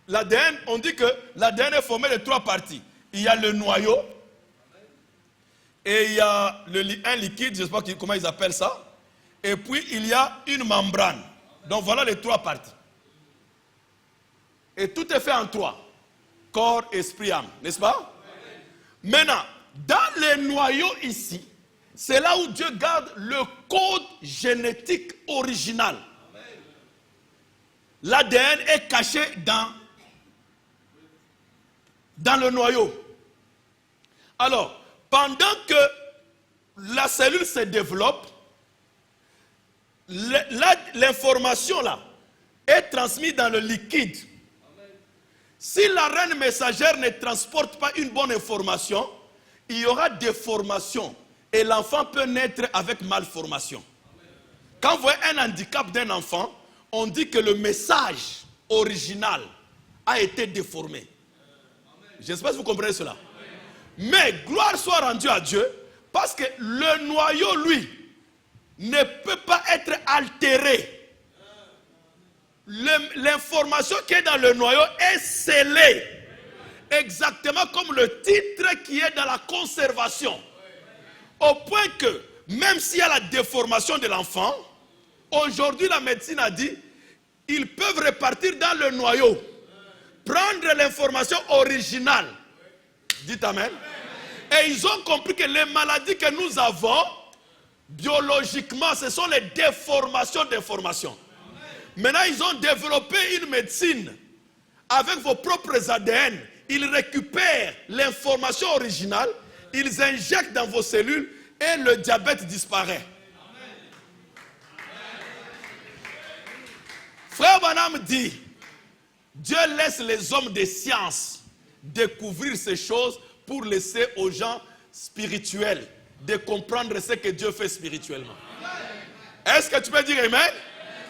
A: l'ADN est formé de 3 parties. Il y a le noyau et il y a un liquide, je ne sais pas comment ils appellent ça. Et puis il y a une membrane. Donc voilà les 3 parties. Et tout est fait en 3. Corps, esprit, âme. N'est-ce pas? Maintenant, dans le noyau ici, c'est là où Dieu garde le code génétique original. L'ADN est caché dans le noyau. Alors, pendant que la cellule se développe, l'information là est transmise dans le liquide. Si la reine messagère ne transporte pas une bonne information, il y aura déformation et l'enfant peut naître avec malformation. Quand vous voyez un handicap d'un enfant, on dit que le message original a été déformé. Je ne sais pas si vous comprenez cela. Mais gloire soit rendue à Dieu, parce que le noyau, lui, ne peut pas être altéré. L'information qui est dans le noyau est scellée. Exactement comme le titre qui est dans la conservation. Au point que, même s'il y a la déformation de l'enfant, aujourd'hui la médecine a dit, ils peuvent repartir dans le noyau, prendre l'information originale. Dites Amen. Et ils ont compris que les maladies que nous avons, biologiquement, ce sont les déformations d'informations. Maintenant, ils ont développé une médecine avec vos propres ADN. Ils récupèrent l'information originale, ils injectent dans vos cellules et le diabète disparaît. Frère Branham dit, Dieu laisse les hommes de science découvrir ces choses pour laisser aux gens spirituels de comprendre ce que Dieu fait spirituellement. Est-ce que tu peux dire Amen?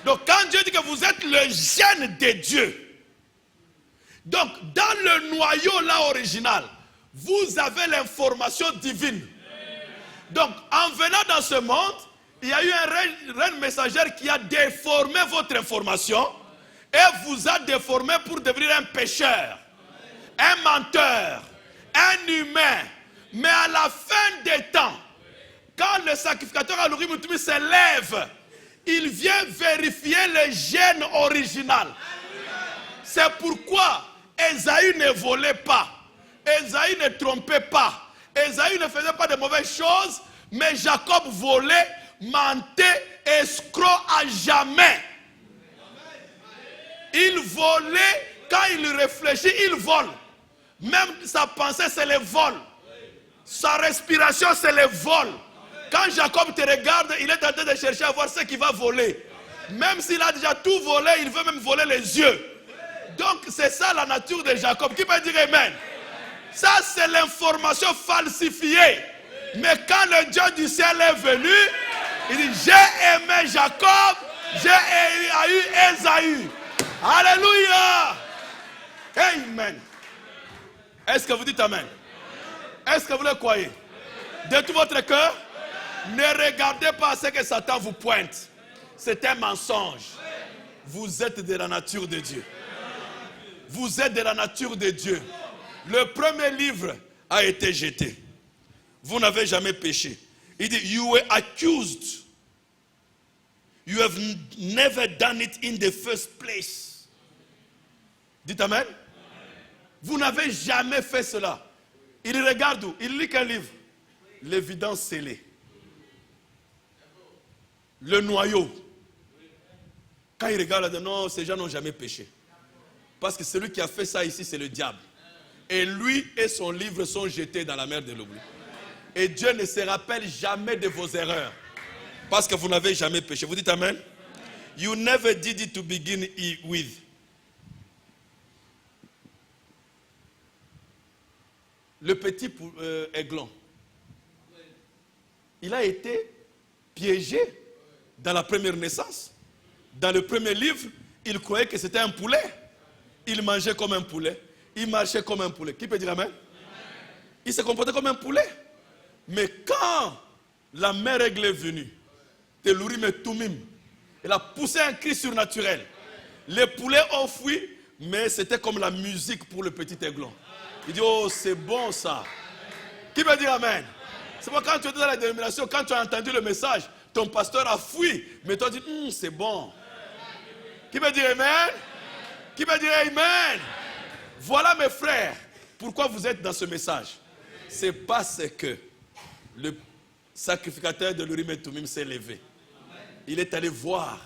A: Donc quand Dieu dit que vous êtes le gène de Dieu, donc dans le noyau là original, vous avez l'information divine. Donc en venant dans ce monde, il y a eu un reine messagère qui a déformé votre information et vous a déformé pour devenir un pécheur, un menteur, un humain. Mais à la fin des temps, quand le sacrificateur Alurim se lève, il vient vérifier le gène original. C'est pourquoi Ésaü ne volait pas, Ésaü ne trompait pas, Ésaü ne faisait pas de mauvaises choses, mais Jacob volait, mentait, escroc à jamais. Il volait, quand il réfléchit, il vole. Même sa pensée, c'est le vol. Sa respiration, c'est le vol. Quand Jacob te regarde, il est en train de chercher à voir ce qui va voler. Même s'il a déjà tout volé, il veut même voler les yeux. Donc c'est ça la nature de Jacob. Qui peut dire Amen? Ça c'est l'information falsifiée. Mais quand le Dieu du ciel est venu, il dit j'ai aimé Jacob, j'ai eu Ésaü. Alléluia. Amen. Est-ce que vous dites Amen? Est-ce que vous le croyez? De tout votre cœur? Ne regardez pas ce que Satan vous pointe. C'est un mensonge. Vous êtes de la nature de Dieu. Vous êtes de la nature de Dieu. Le premier livre a été jeté. Vous n'avez jamais péché. Il dit, you were accused. You have never done it in the first place. Dites Amen. Vous n'avez jamais fait cela. Il regarde où? Il lit quel livre? L'évidence scellée. Le noyau. Quand il regarde, il dit non, ces gens n'ont jamais péché. Parce que celui qui a fait ça ici, c'est le diable. Et lui et son livre sont jetés dans la mer de l'oubli. Et Dieu ne se rappelle jamais de vos erreurs. Parce que vous n'avez jamais péché. Vous dites Amen? You never did it to begin with. Le petit aiglon. Il a été piégé dans la première naissance. Dans le premier livre, il croyait que c'était un poulet. Il mangeait comme un poulet. Il marchait comme un poulet. Qui peut dire Amen? Il se comportait comme un poulet. Mais quand la mère aigle est venue, Telurim et Tumim, elle a poussé un cri surnaturel. Les poulets ont fui, mais c'était comme la musique pour le petit aiglon. Il dit, oh, c'est bon ça. Qui peut dire Amen? C'est pourquoi quand tu étais dans la dénomination, quand tu as entendu le message, ton pasteur a fui, mais toi tu dis, c'est bon. Qui peut dire Amen? Qui peut dire Amen? Voilà mes frères, pourquoi vous êtes dans ce message. C'est parce que le sacrificateur de l'Urim et Tumim s'est levé. Il est allé voir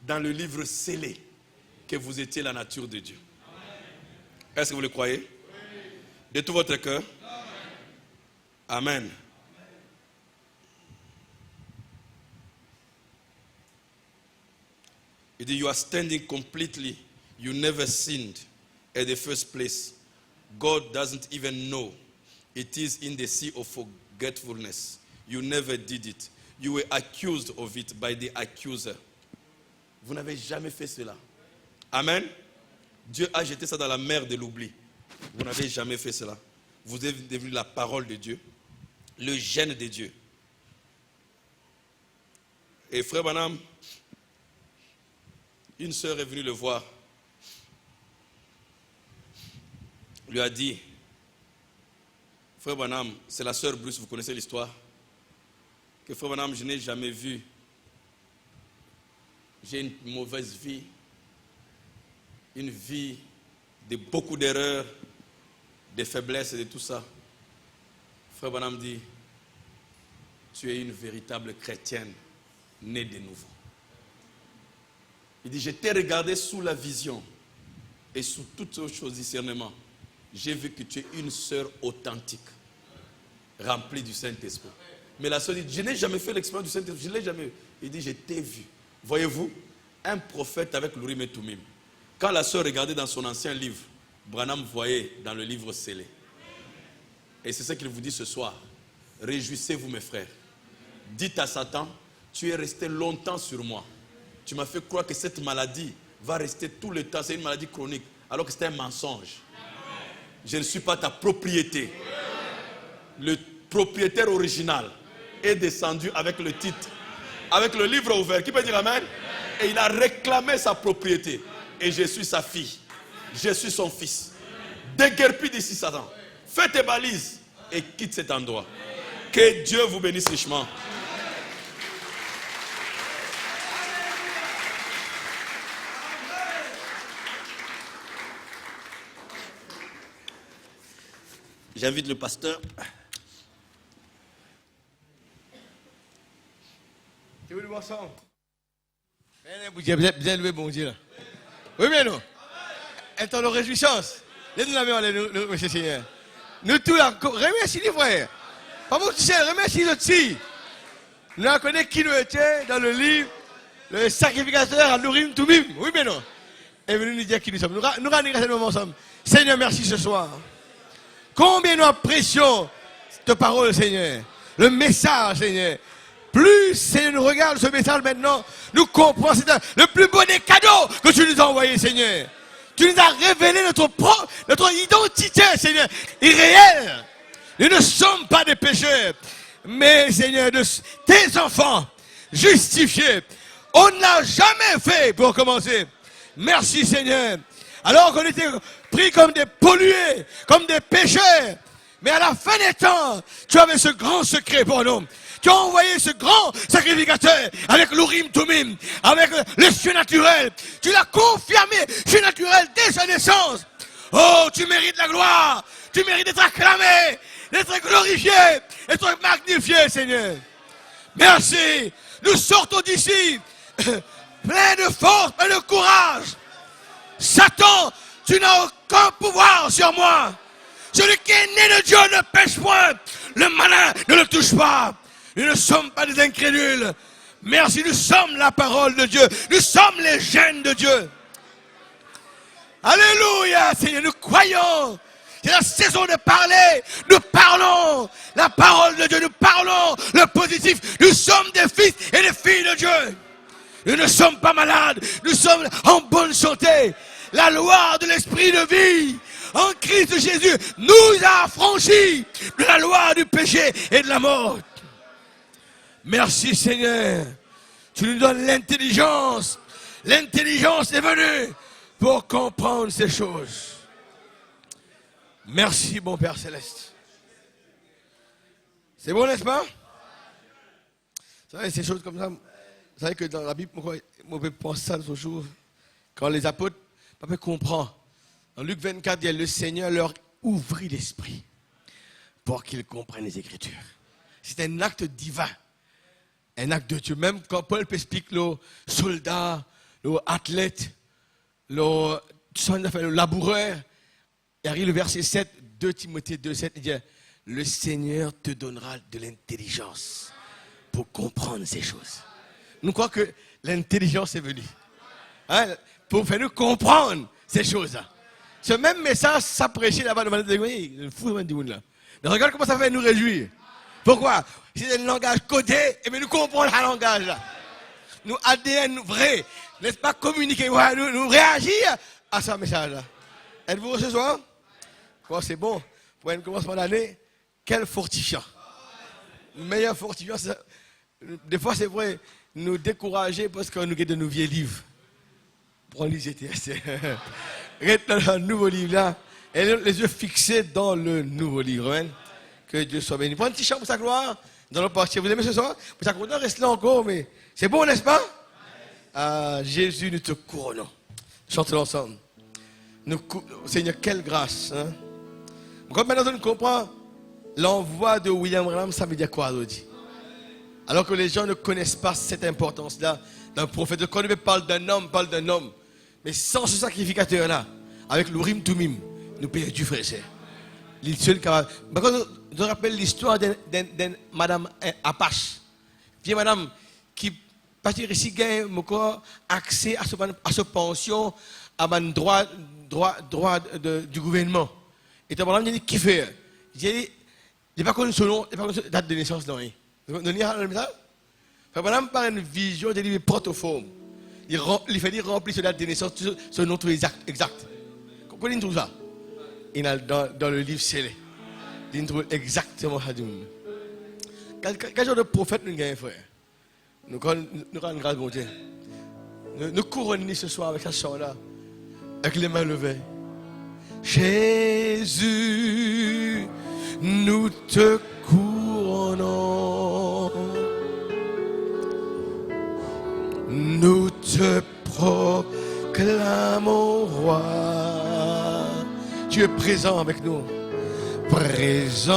A: dans le livre scellé que vous étiez la nature de Dieu. Est-ce que vous le croyez? De tout votre cœur? Amen. Il dit, you are standing completely. You never sinned at the first place. God doesn't even know. It is in the sea of forgetfulness. You never did it. You were accused of it by the accuser. Vous n'avez jamais fait cela. Amen. Dieu a jeté ça dans la mer de l'oubli. Vous n'avez jamais fait cela. Vous êtes devenu la parole de Dieu, le gène de Dieu. Et frère Branham, une sœur est venue le voir. Lui a dit, frère Branham, c'est la sœur Bruce, vous connaissez l'histoire, que frère Branham, je n'ai jamais vu. J'ai une mauvaise vie, une vie de beaucoup d'erreurs, de faiblesses et de tout ça. Frère Branham dit, tu es une véritable chrétienne née de nouveau. Il dit, je t'ai regardé sous la vision et sous toutes autres choses discernement. J'ai vu que tu es une sœur authentique, remplie du Saint-Esprit. Mais la sœur dit, je n'ai jamais fait l'expérience du Saint-Esprit, je ne l'ai jamais vu. Il dit, je t'ai vu. Voyez-vous, un prophète avec l'Urim et Tumim. Quand la sœur regardait dans son ancien livre, Branham voyait dans le livre scellé. Et c'est ce qu'il vous dit ce soir. Réjouissez-vous mes frères. Dites à Satan, tu es resté longtemps sur moi. Tu m'as fait croire que cette maladie va rester tout le temps. C'est une maladie chronique. Alors que c'est un mensonge. Je ne suis pas ta propriété. Le propriétaire original est descendu avec le titre. Avec le livre ouvert. Qui peut dire Amen? Et il a réclamé sa propriété. Et je suis sa fille. Je suis son fils. Déguerpis d'ici Satan. Fais tes balises et quitte cet endroit. Que Dieu vous bénisse richement. J'invite le pasteur.
B: Tu veux le voir ça? Bien loué, bon Dieu là. Oui, mais non. Et dans nos réjouissances. Laisse-nous la main, monsieur Seigneur. Nous tous là, remercie les frères. Pas vous, tu sais, remercie les petits. Nous connaissons qui nous était dans le livre, le sacrificateur à l'Urim Tumim. Oui, mais non. Et venez nous dire qui nous sommes. Nous allons ce moment ensemble. Seigneur, merci ce soir. Combien nous apprécions ta parole, Seigneur. Le message, Seigneur. Plus, Seigneur, nous regarde ce message maintenant, nous comprenons, c'est le plus beau des cadeaux que tu nous as envoyé, Seigneur. Tu nous as révélé notre identité, Seigneur, irréelle. Nous ne sommes pas des pécheurs, mais, Seigneur, tes enfants, justifiés. On ne l'a jamais fait pour commencer. Merci, Seigneur. Alors qu'on était pris comme des pollués, comme des pécheurs. Mais à la fin des temps, tu avais ce grand secret pour nous. Tu as envoyé ce grand sacrificateur avec l'Urim Tumim, avec le surnaturel. Tu l'as confirmé, surnaturel dès sa naissance. Oh, tu mérites la gloire. Tu mérites d'être acclamé, d'être glorifié, d'être magnifié, Seigneur. Merci. Nous sortons d'ici plein de force, plein de courage. Satan, tu n'as aucun pouvoir sur moi. Celui qui est né de Dieu ne pêche point. Le malin ne le touche pas. Nous ne sommes pas des incrédules. Merci, nous sommes la parole de Dieu. Nous sommes les gènes de Dieu. Alléluia, Seigneur, nous croyons. C'est la saison de parler. Nous parlons la parole de Dieu. Nous parlons le positif. Nous sommes des fils et des filles de Dieu. Nous ne sommes pas malades. Nous sommes en bonne santé. La loi de l'esprit de vie en Christ Jésus nous a affranchis de la loi du péché et de la mort. Merci Seigneur. Tu nous donnes l'intelligence. L'intelligence est venue pour comprendre ces choses. Merci bon Père Céleste. C'est bon, n'est-ce pas? Vous savez, ces choses comme ça, vous savez que dans la Bible, on peut penser ça ce jour. Quand les apôtres peuvent comprendre. Dans Luc 24, il y a le Seigneur leur ouvrit l'esprit pour qu'ils comprennent les Écritures. C'est un acte divin. Un acte de Dieu. Même quand Paul explique le soldat, le athlète, le laboureur, il arrive le verset 7, 2 Timothée 2, 7, il dit le Seigneur te donnera de l'intelligence pour comprendre ces choses. Nous croyons que l'intelligence est venue. Hein, pour faire nous comprendre ces choses-là. Ce même message, ça prêchait là-bas, le fou de là. Mais regarde comment ça fait nous réjouir. Pourquoi? C'est un langage codé, et bien nous comprenons le langage là. Nous ADN vrai, n'est-ce pas communiquer, nous réagir à ce message-là. Êtes-vous ce soir? Bon, c'est bon. Pour un commencement d'année, quel fortifiant. Le meilleur fortifiant, des fois c'est vrai, nous décourager parce qu'on nous guette de nos vieux livres. Prends les GTS. Reste dans le nouveau livre là, et les yeux fixés dans le nouveau livre. Hein? Que Dieu soit béni. Prends un petit chant pour sa gloire. Dans le parti. Vous aimez ce soir? Pour sa gloire, reste là encore, mais c'est bon, n'est-ce pas? Ah, Jésus, nous te couronnons. Chantons ensemble. Seigneur, quelle grâce. Hein? Quand maintenant on comprend l'envoi de William Branham, ça veut dire quoi, Rodi? Alors que les gens ne connaissent pas cette importance-là d'un prophète. Quand on parle d'un homme. Mais sans ce sacrificateur-là, avec l'Urim Tumim, nous perdons, frère. Il seul capable. Je rappelle l'histoire de Madame Apache. Puis Madame qui partir ici gagne accès à ce pension, à un droit du gouvernement. Et Madame dit qui fait? Il n'est pas connu son nom, il n'est pas connu date de naissance. Vous avez le message? Madame par une vision, il porte-forme. Il fait remplir ce date de naissance, ce nom tout exact. Vous comprenez tout ça? Il a dans le livre scellé. Il trouve exactement ça. Quel genre de prophète nous gagnons, frère? Nous rendons grâce à Dieu. Nous couronnons ce soir avec ce chant-là, avec les mains levées. Jésus, nous te couronnons. Nous te proclamons roi. Tu es présent avec nous. Présent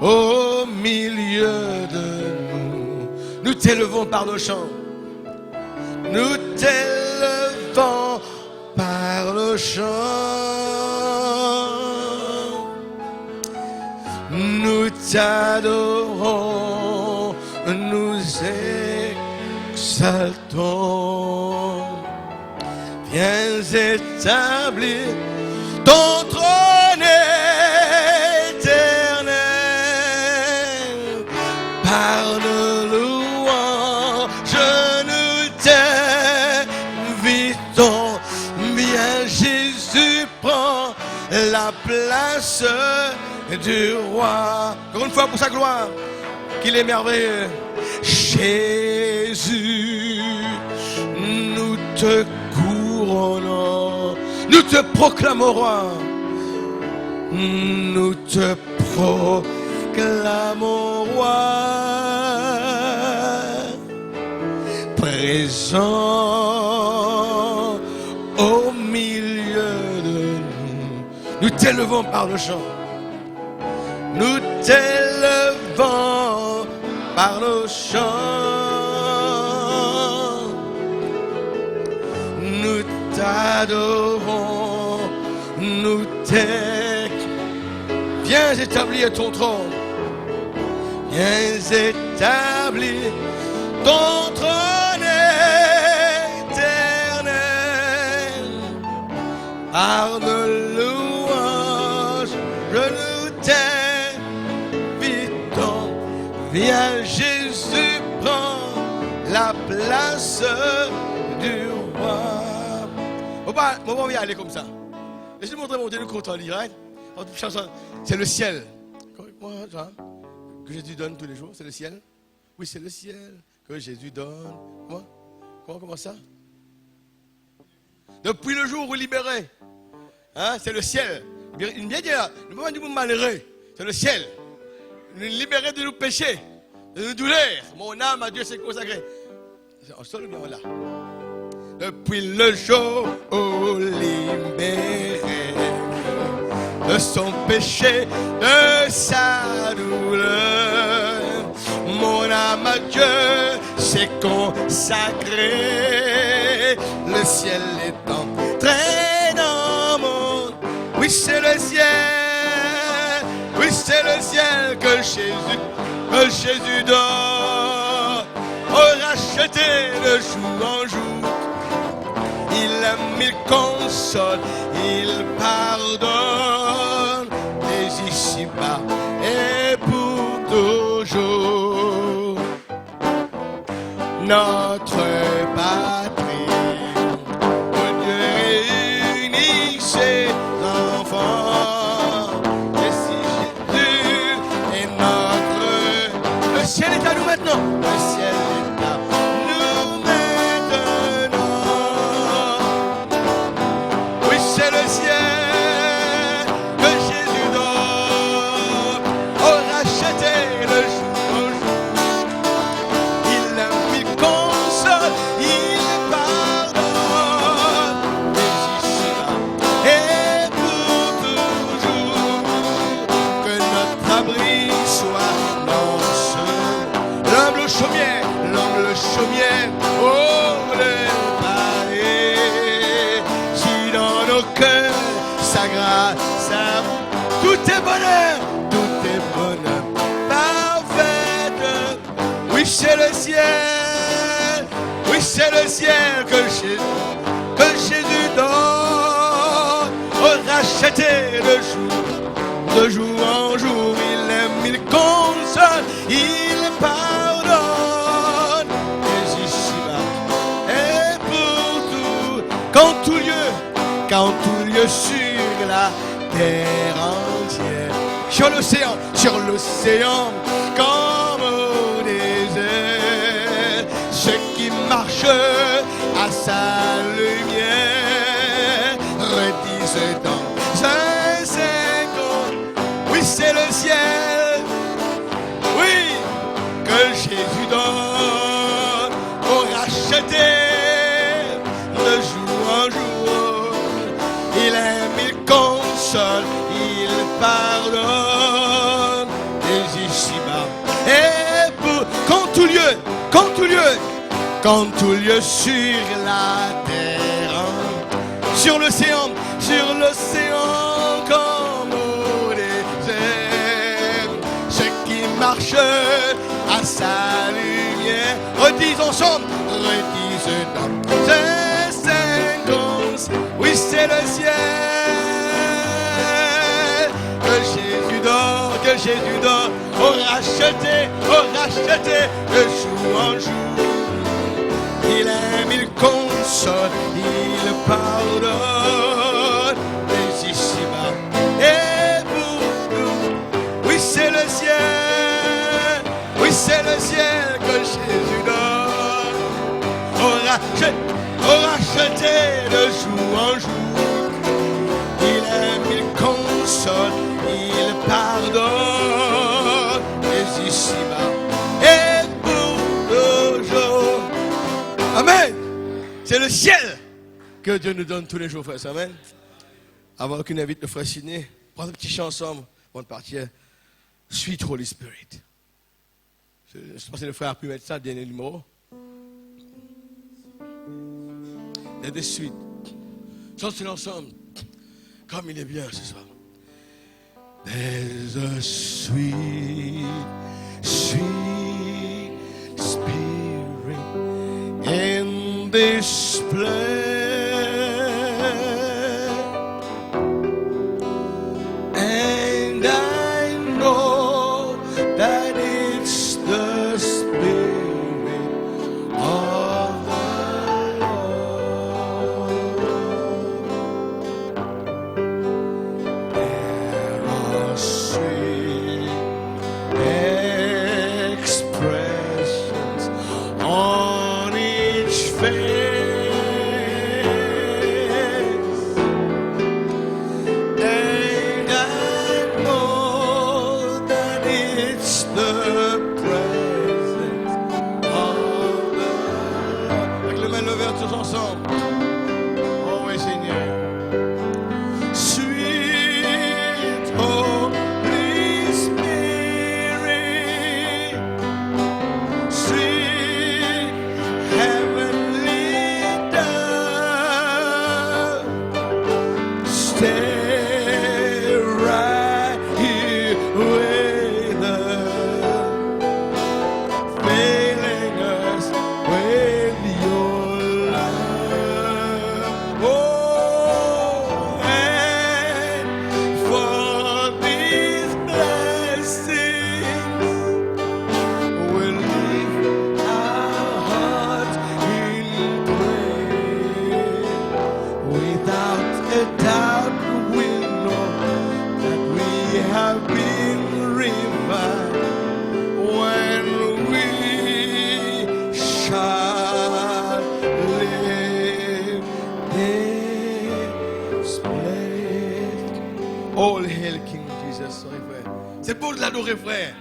B: au milieu de nous. Nous t'élevons par nos chants. Nous t'élevons nos chants, nous t'adorons, nous exaltons. Viens établir ton trône éternel par nos louanges, nous t'invitons. Viens Jésus, prends la place du roi. Encore une fois pour sa gloire, qu'il est merveilleux. Jésus, nous te couronnons, nous te proclamons roi, nous te proclamons roi, présent au milieu de nous. Nous t'élevons par le chant, nous t'élevons par le chant. Nous t'adorons, nous viens établir ton trône, viens établir ton trône éternel. Par nos louanges, je nous t'invitons. Viens Jésus, prends la place du roi. On va y aller comme ça. Laissez-moi montrer mon Dieu content en direct. C'est le ciel. Que Jésus donne tous les jours. C'est le ciel. Oui, c'est le ciel que Jésus donne. Comment ça? Depuis le jour où libéré. Hein, c'est le ciel. Il vient dire, ne pas du monde malheureux. C'est le ciel. Nous libérer de nos péchés, de nos douleurs. Mon âme à Dieu s'est consacrée. En sol ou bien là? Depuis le jour où libéré de son péché, de sa douleur, mon âme à Dieu s'est consacrée. Le ciel est entré dans mon... Oui, c'est le ciel. Oui, c'est le ciel que Jésus donne. Oh, racheter de jour en jour. Il aime, il console, il pardonne, dès ici-bas et pour toujours. Notre patrie, où Dieu réunit ses enfants. Et si Jésus est notre... Le ciel est à nous maintenant. Le ciel est à nous. C'est le ciel que Jésus donne. Oh, racheter le jour au jour. Il aime, il console, il pardonne. Et ici-là et pour toujours, que notre abri soit dans ce. L'humble chaumière, oh, le cœur, sa grâce, tout est bonheur, parfaite. Oui, c'est le ciel que Jésus donne. Oh, racheter de jour en jour, il aime, il console, il pardonne. Et ici-bas, et pour tout, quand tout lieu sur la terre entière, sur l'océan, comme au désert, ceux qui marchent à sa lumière redisent dans un second, oui, c'est le ciel, oui, que Jésus donne pour racheter de jour en jour. Il aime, il console, il pardonne, et ici-bas, et pour quand tout lieu sur la terre, sur l'océan comme au désert. Ceux qui marchent à sa lumière, redisent ensemble, redisent dans ses séquences, oui c'est le ciel que Jésus donne, au racheté de jour en jour. Il aime, il console, il pardonne, mais ici-bas et pour nous, oui c'est le ciel que Jésus donne, au racheté de jour en jour. Il aime, il console, il pardonne, mais ici-bas et pour toujours. Amen. C'est le ciel que Dieu nous donne tous les jours, frère. Amen. Avant qu'on invite le frère Sidney, prendre un petit chant ensemble avant de partir. Sweet Holy Spirit. Je pense que le frère a pu mettre ça, dernier numéro. Let the sweet. Chantons ensemble. Comme il est bien ce soir. There's a sweet, sweet spirit in this place, and I know that it's the Spirit of the Lord. There are sweet expressions on each face, and I know that it's the presence of the Lord. Avec les mains levées tous ensemble. Oh oui Seigneur. Sweet Holy Spirit, sweet heavenly dove, stay right here with us, filling us with your love. Oh, and for these blessings, we'll lift our hearts in praise. Without a doubt, we know that we have been revived when we shall live this place. All hail King Jesus, sorry, frère. C'est beau de l'adorer, frère.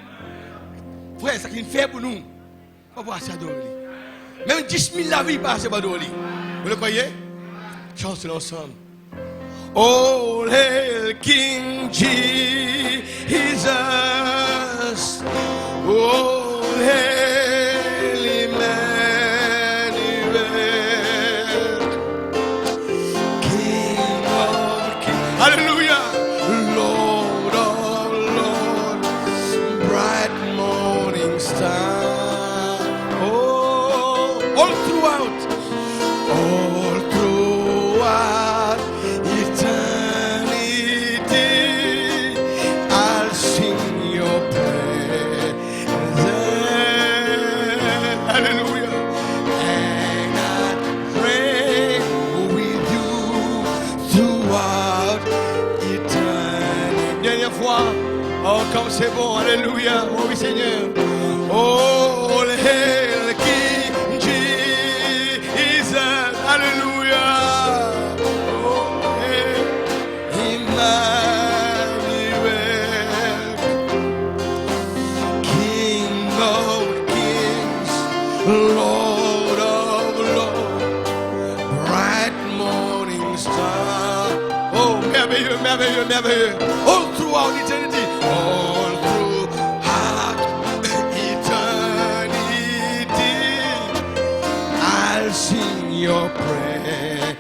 B: Frère, ça qu'il fait pour nous. On va pas adorer. Même 10 000 la vie passe pas adorer. Vous le croyez? Chantons ensemble. Oh, hail King Jesus. Oh, hail Emmanuel. King of kings. Hallelujah. Lord of lords. Bright morning star. Oh, all throughout eternity, I'll sing your praises. Hallelujah. And I pray with you throughout eternity. Dernière fois. Oh, comme c'est bon. Alléluia. Oh oui, Seigneur. Oh, hail King Jesus. Hallelujah. Oh, hail Emmanuel. King of kings, Lord of lords, bright morning star. Oh, merveilleux, merveilleux, merveilleux. All throughout eternity. All throughout eternity, I'll sing your praises.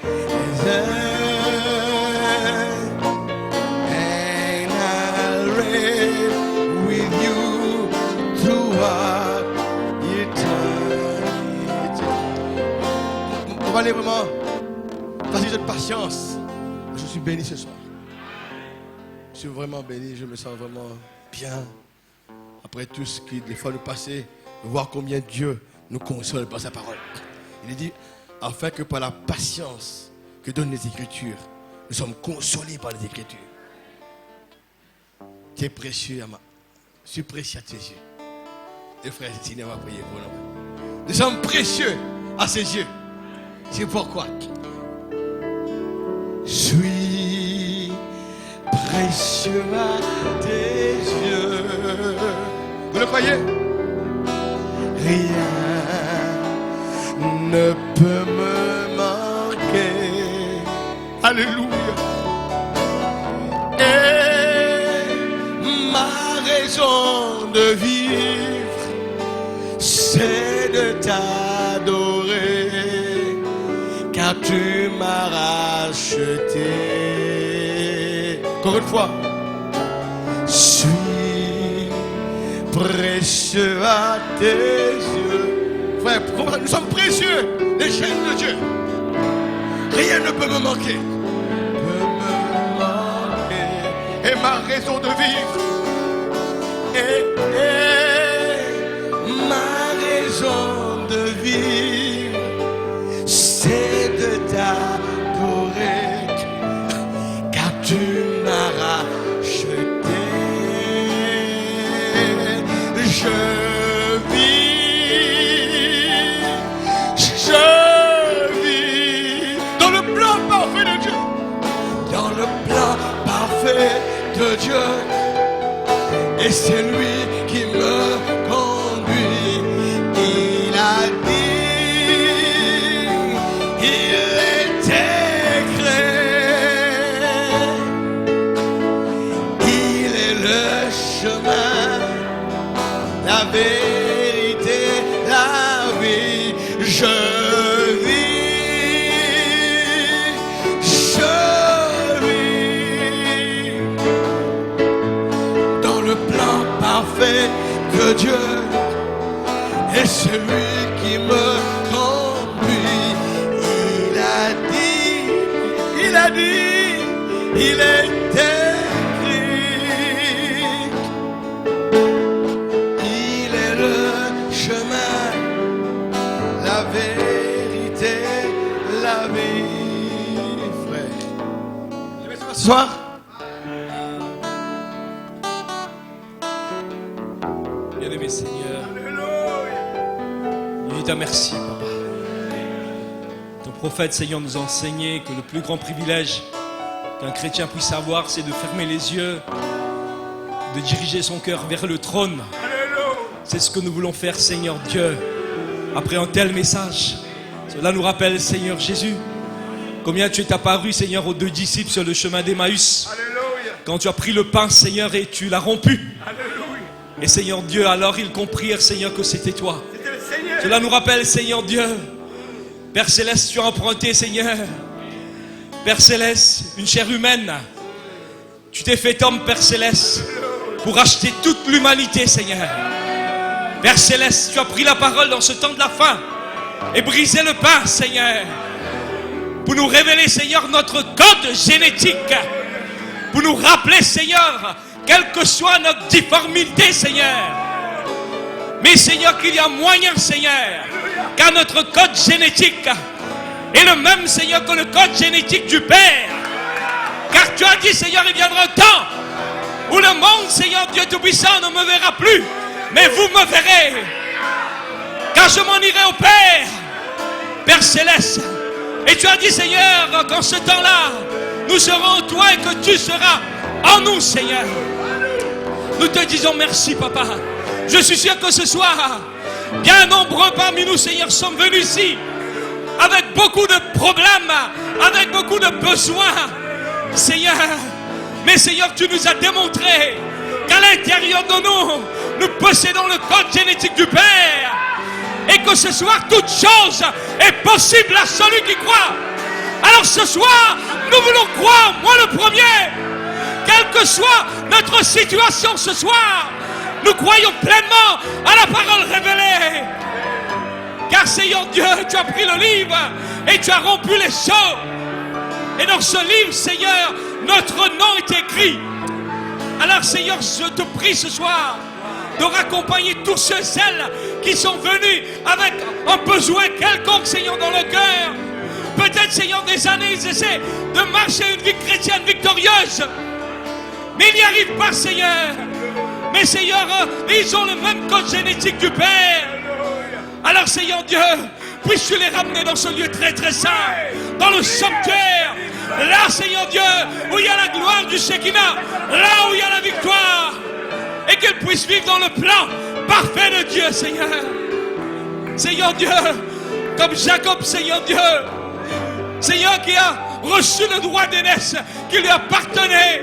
B: aller vraiment dans cette patience. Je suis béni ce soir. Je suis vraiment béni, je me sens vraiment bien. Après tout ce qui des fois nous passait, de voir combien Dieu nous console par sa parole. Il dit, afin que par la patience que donnent les Écritures, nous sommes consolés par les Écritures. Tu es précieux à je suis précieux à tes yeux. Et frère, Cécile va prier pour nous. Nous sommes précieux à ses yeux. C'est pourquoi je suis précieux à tes yeux. Vous le croyez? Rien ne peut me manquer. Alléluia. Et ma raison de vivre, c'est de t'adorer, car tu m'as racheté. Encore une fois. Je suis précieux à tes yeux. Frère, nous sommes précieux, les chaînes de Dieu. Rien ne peut me manquer. Et ma raison de vivre. Et ma raison de vivre, c'est de t'adorer, car tu m'as racheté. Je vis dans le plan parfait de Dieu. Dans le plan parfait de Dieu. Et c'est lui qui me conduit. Il a dit, il est écrit, il est le chemin, la vérité, la vie. Je vis dans le plan parfait de Dieu, et c'est lui qui me conduit. Il a dit, il est écrit, il est le chemin, la vérité, la vie. Frère, ce soir,
C: bien-aimé Seigneur, nous te merci, Papa. Ton prophète, Seigneur, nous a enseigné que le plus grand privilège qu'un chrétien puisse avoir, c'est de fermer les yeux, de diriger son cœur vers le trône. C'est ce que nous voulons faire, Seigneur Dieu, après un tel message. Cela nous rappelle, Seigneur Jésus, combien tu es apparu, Seigneur, aux deux disciples sur le chemin d'Emmaüs. Quand tu as pris le pain, Seigneur, et tu l'as rompu. Et Seigneur Dieu, alors ils comprirent, Seigneur, que c'était toi. Cela nous rappelle, Seigneur Dieu, Père Céleste, tu as emprunté, Seigneur, Père Céleste, une chair humaine. Tu t'es fait homme, Père Céleste, pour acheter toute l'humanité, Seigneur. Père Céleste, tu as pris la parole dans ce temps de la fin et brisé le pain, Seigneur, pour nous révéler, Seigneur, notre code génétique, pour nous rappeler, Seigneur, quelle que soit notre difformité, Seigneur. Mais Seigneur, qu'il y a moyen, Seigneur, car notre code génétique est le même, Seigneur, que le code génétique du Père. Car tu as dit, Seigneur, il viendra un temps où le monde, Seigneur Dieu Tout-Puissant, ne me verra plus, mais vous me verrez. Car je m'en irai au Père, Père Céleste. Et tu as dit, Seigneur, qu'en ce temps-là, nous serons en toi et que tu seras en nous, Seigneur. Nous te disons merci, Papa. Je suis sûr que ce soir, bien nombreux parmi nous, Seigneur, sommes venus ici avec beaucoup de problèmes, avec beaucoup de besoins, Seigneur. Mais Seigneur, tu nous as démontré qu'à l'intérieur de nous, nous possédons le code génétique du Père. Et que ce soir, toute chose est possible à celui qui croit. Alors ce soir, nous voulons croire, moi le premier, quelle que soit notre situation ce soir, nous croyons pleinement à la parole révélée. Car Seigneur Dieu, tu as pris le livre et tu as rompu les sceaux. Et dans ce livre, Seigneur, notre nom est écrit. Alors, Seigneur, je te prie ce soir de raccompagner tous ceux et celles qui sont venus avec un besoin quelconque, Seigneur, dans le cœur. Peut-être, Seigneur, des années, ils essaient de marcher une vie chrétienne victorieuse, mais ils n'y arrivent pas, Seigneur. Mais, Seigneur, ils ont le même code génétique du Père. Alors, Seigneur Dieu, puisses-tu les ramener dans ce lieu très très saint, dans le sanctuaire, là, Seigneur Dieu, où il y a la gloire du Shekinah, là où il y a la victoire, et qu'ils puissent vivre dans le plan parfait de Dieu, Seigneur. Seigneur Dieu, comme Jacob, Seigneur Dieu, Seigneur qui a reçu le droit d'aînesse qui lui appartenait.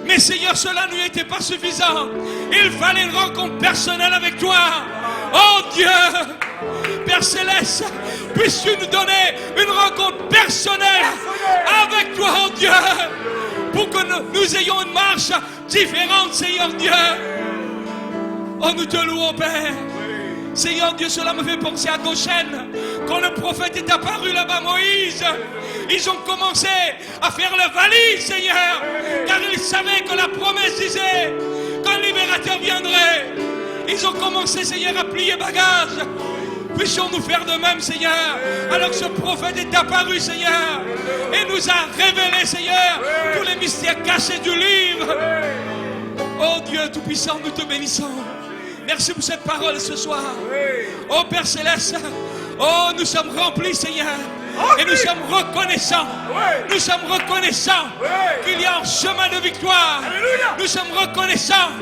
C: Mais Seigneur, cela ne lui était pas suffisant. Il fallait une rencontre personnelle avec toi. Oh Dieu, Père Céleste, puisses-tu nous donner une rencontre personnelle avec toi, oh Dieu, pour que nous ayons une marche différente, Seigneur Dieu. Oh, nous te louons, Père. Seigneur Dieu, cela me fait penser à Goshen. Quand le prophète est apparu là-bas, Moïse, ils ont commencé à faire le valise, Seigneur, car ils savaient que la promesse disait qu'un libérateur viendrait. Ils ont commencé, Seigneur, à plier bagages. Puissions-nous faire de même, Seigneur, alors que ce prophète est apparu, Seigneur, et nous a révélé, Seigneur, tous les mystères cachés du livre. Oh Dieu Tout-Puissant, nous te bénissons. Merci pour cette parole ce soir. Oh Père Céleste, oh nous sommes remplis, Seigneur, et nous sommes reconnaissants. Nous sommes reconnaissants qu'il y a un chemin de victoire. Nous sommes reconnaissants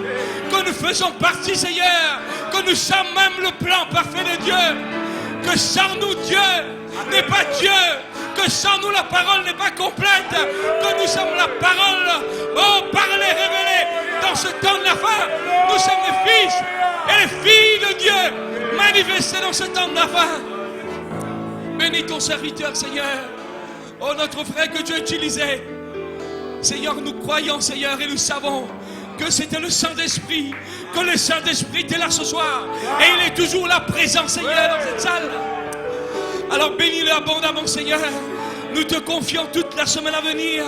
C: que nous faisons partie, Seigneur, que nous sommes même le plan parfait de Dieu. Que sans nous Dieu n'est pas Dieu. Que sans nous la parole n'est pas complète. Que nous sommes la parole, oh parlée, révélée dans ce temps de la fin. Nous sommes les fils et les filles de Dieu manifestés dans ce temps de la fin. Bénis ton serviteur, Seigneur. Oh, notre frère que tu as utilisé. Seigneur, nous croyons, Seigneur, et nous savons que c'était le Saint-Esprit, que le Saint-Esprit était là ce soir. Et il est toujours là présent, Seigneur, dans cette salle. Alors bénis-le abondamment, Seigneur. Nous te confions toute la semaine à venir.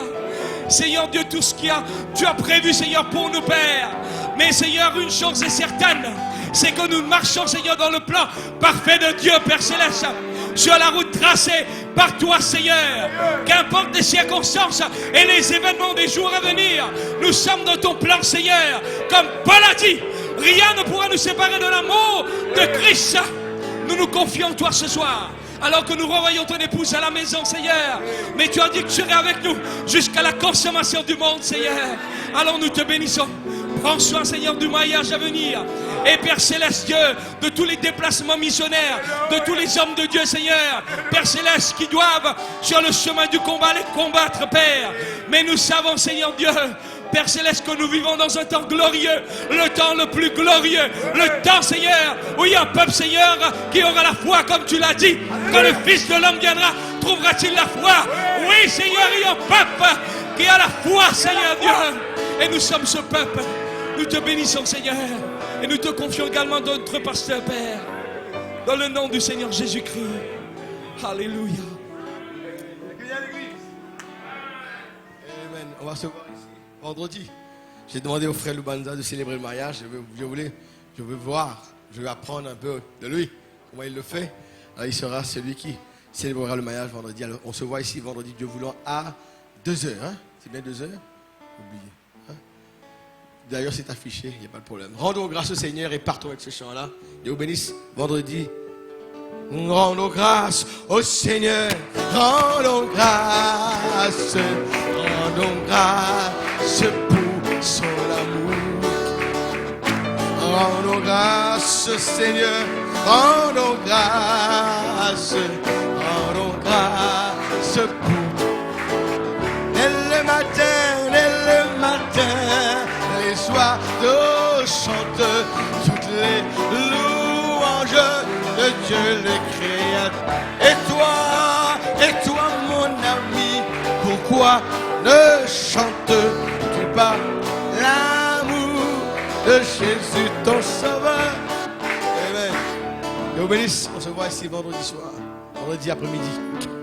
C: Seigneur Dieu, tout ce qu'il y a, tu as prévu, Seigneur, pour nous, Père. Mais Seigneur, une chose est certaine, c'est que nous marchons, Seigneur, dans le plan parfait de Dieu, Père Céleste. Sur la route tracée par toi, Seigneur. Qu'importe les circonstances et les événements des jours à venir, nous sommes dans ton plan, Seigneur. Comme Paul a dit, rien ne pourra nous séparer de l'amour de Christ. Nous nous confions en toi ce soir. Alors que nous renvoyons ton épouse à la maison, Seigneur. Mais tu as dit que tu serais avec nous jusqu'à la consommation du monde, Seigneur. Alors nous te bénissons. Prends soin, Seigneur, du mariage à venir. Et Père Céleste, Dieu, de tous les déplacements missionnaires, de tous les hommes de Dieu, Seigneur. Père Céleste, qui doivent, sur le chemin du combat, les combattre, Père. Mais nous savons, Seigneur Dieu, Père Céleste, que nous vivons dans un temps glorieux, le temps le plus glorieux, le temps, Seigneur, où il y a un peuple, Seigneur, qui aura la foi, comme tu l'as dit. Quand le Fils de l'homme viendra, trouvera-t-il la foi? Oui, Seigneur, il y a un peuple qui a la foi, Seigneur Dieu. Et nous sommes ce peuple. Nous te bénissons, Seigneur. Et nous te confions également notre pasteur, Père. Dans le nom du Seigneur Jésus-Christ. Alléluia.
B: Amen. On va se voir ici vendredi. J'ai demandé au frère Lubanza de célébrer le mariage. Je veux voir, je veux apprendre un peu de lui, comment il le fait. Alors, il sera celui qui célébrera le mariage vendredi. Alors, on se voit ici vendredi, Dieu voulant, à 2h. Hein? C'est bien 2h? Oubliez. Hein? D'ailleurs, c'est affiché, il n'y a pas de problème. Rendons grâce au Seigneur et partons avec ce chant-là. Dieu vous bénisse vendredi. Rendons grâce au Seigneur, rendons grâce pour son amour. Rendons grâce au Seigneur, rendons grâce pour. Dès le matin, les soirs d'eau chantent toutes les louanges de Dieu le Créateur. Et toi, mon ami, pourquoi ne chantes-tu pas l'amour de Jésus, ton Sauveur? Amen. Dieu vous bénisse. On se voit ici vendredi soir. vendredi après-midi.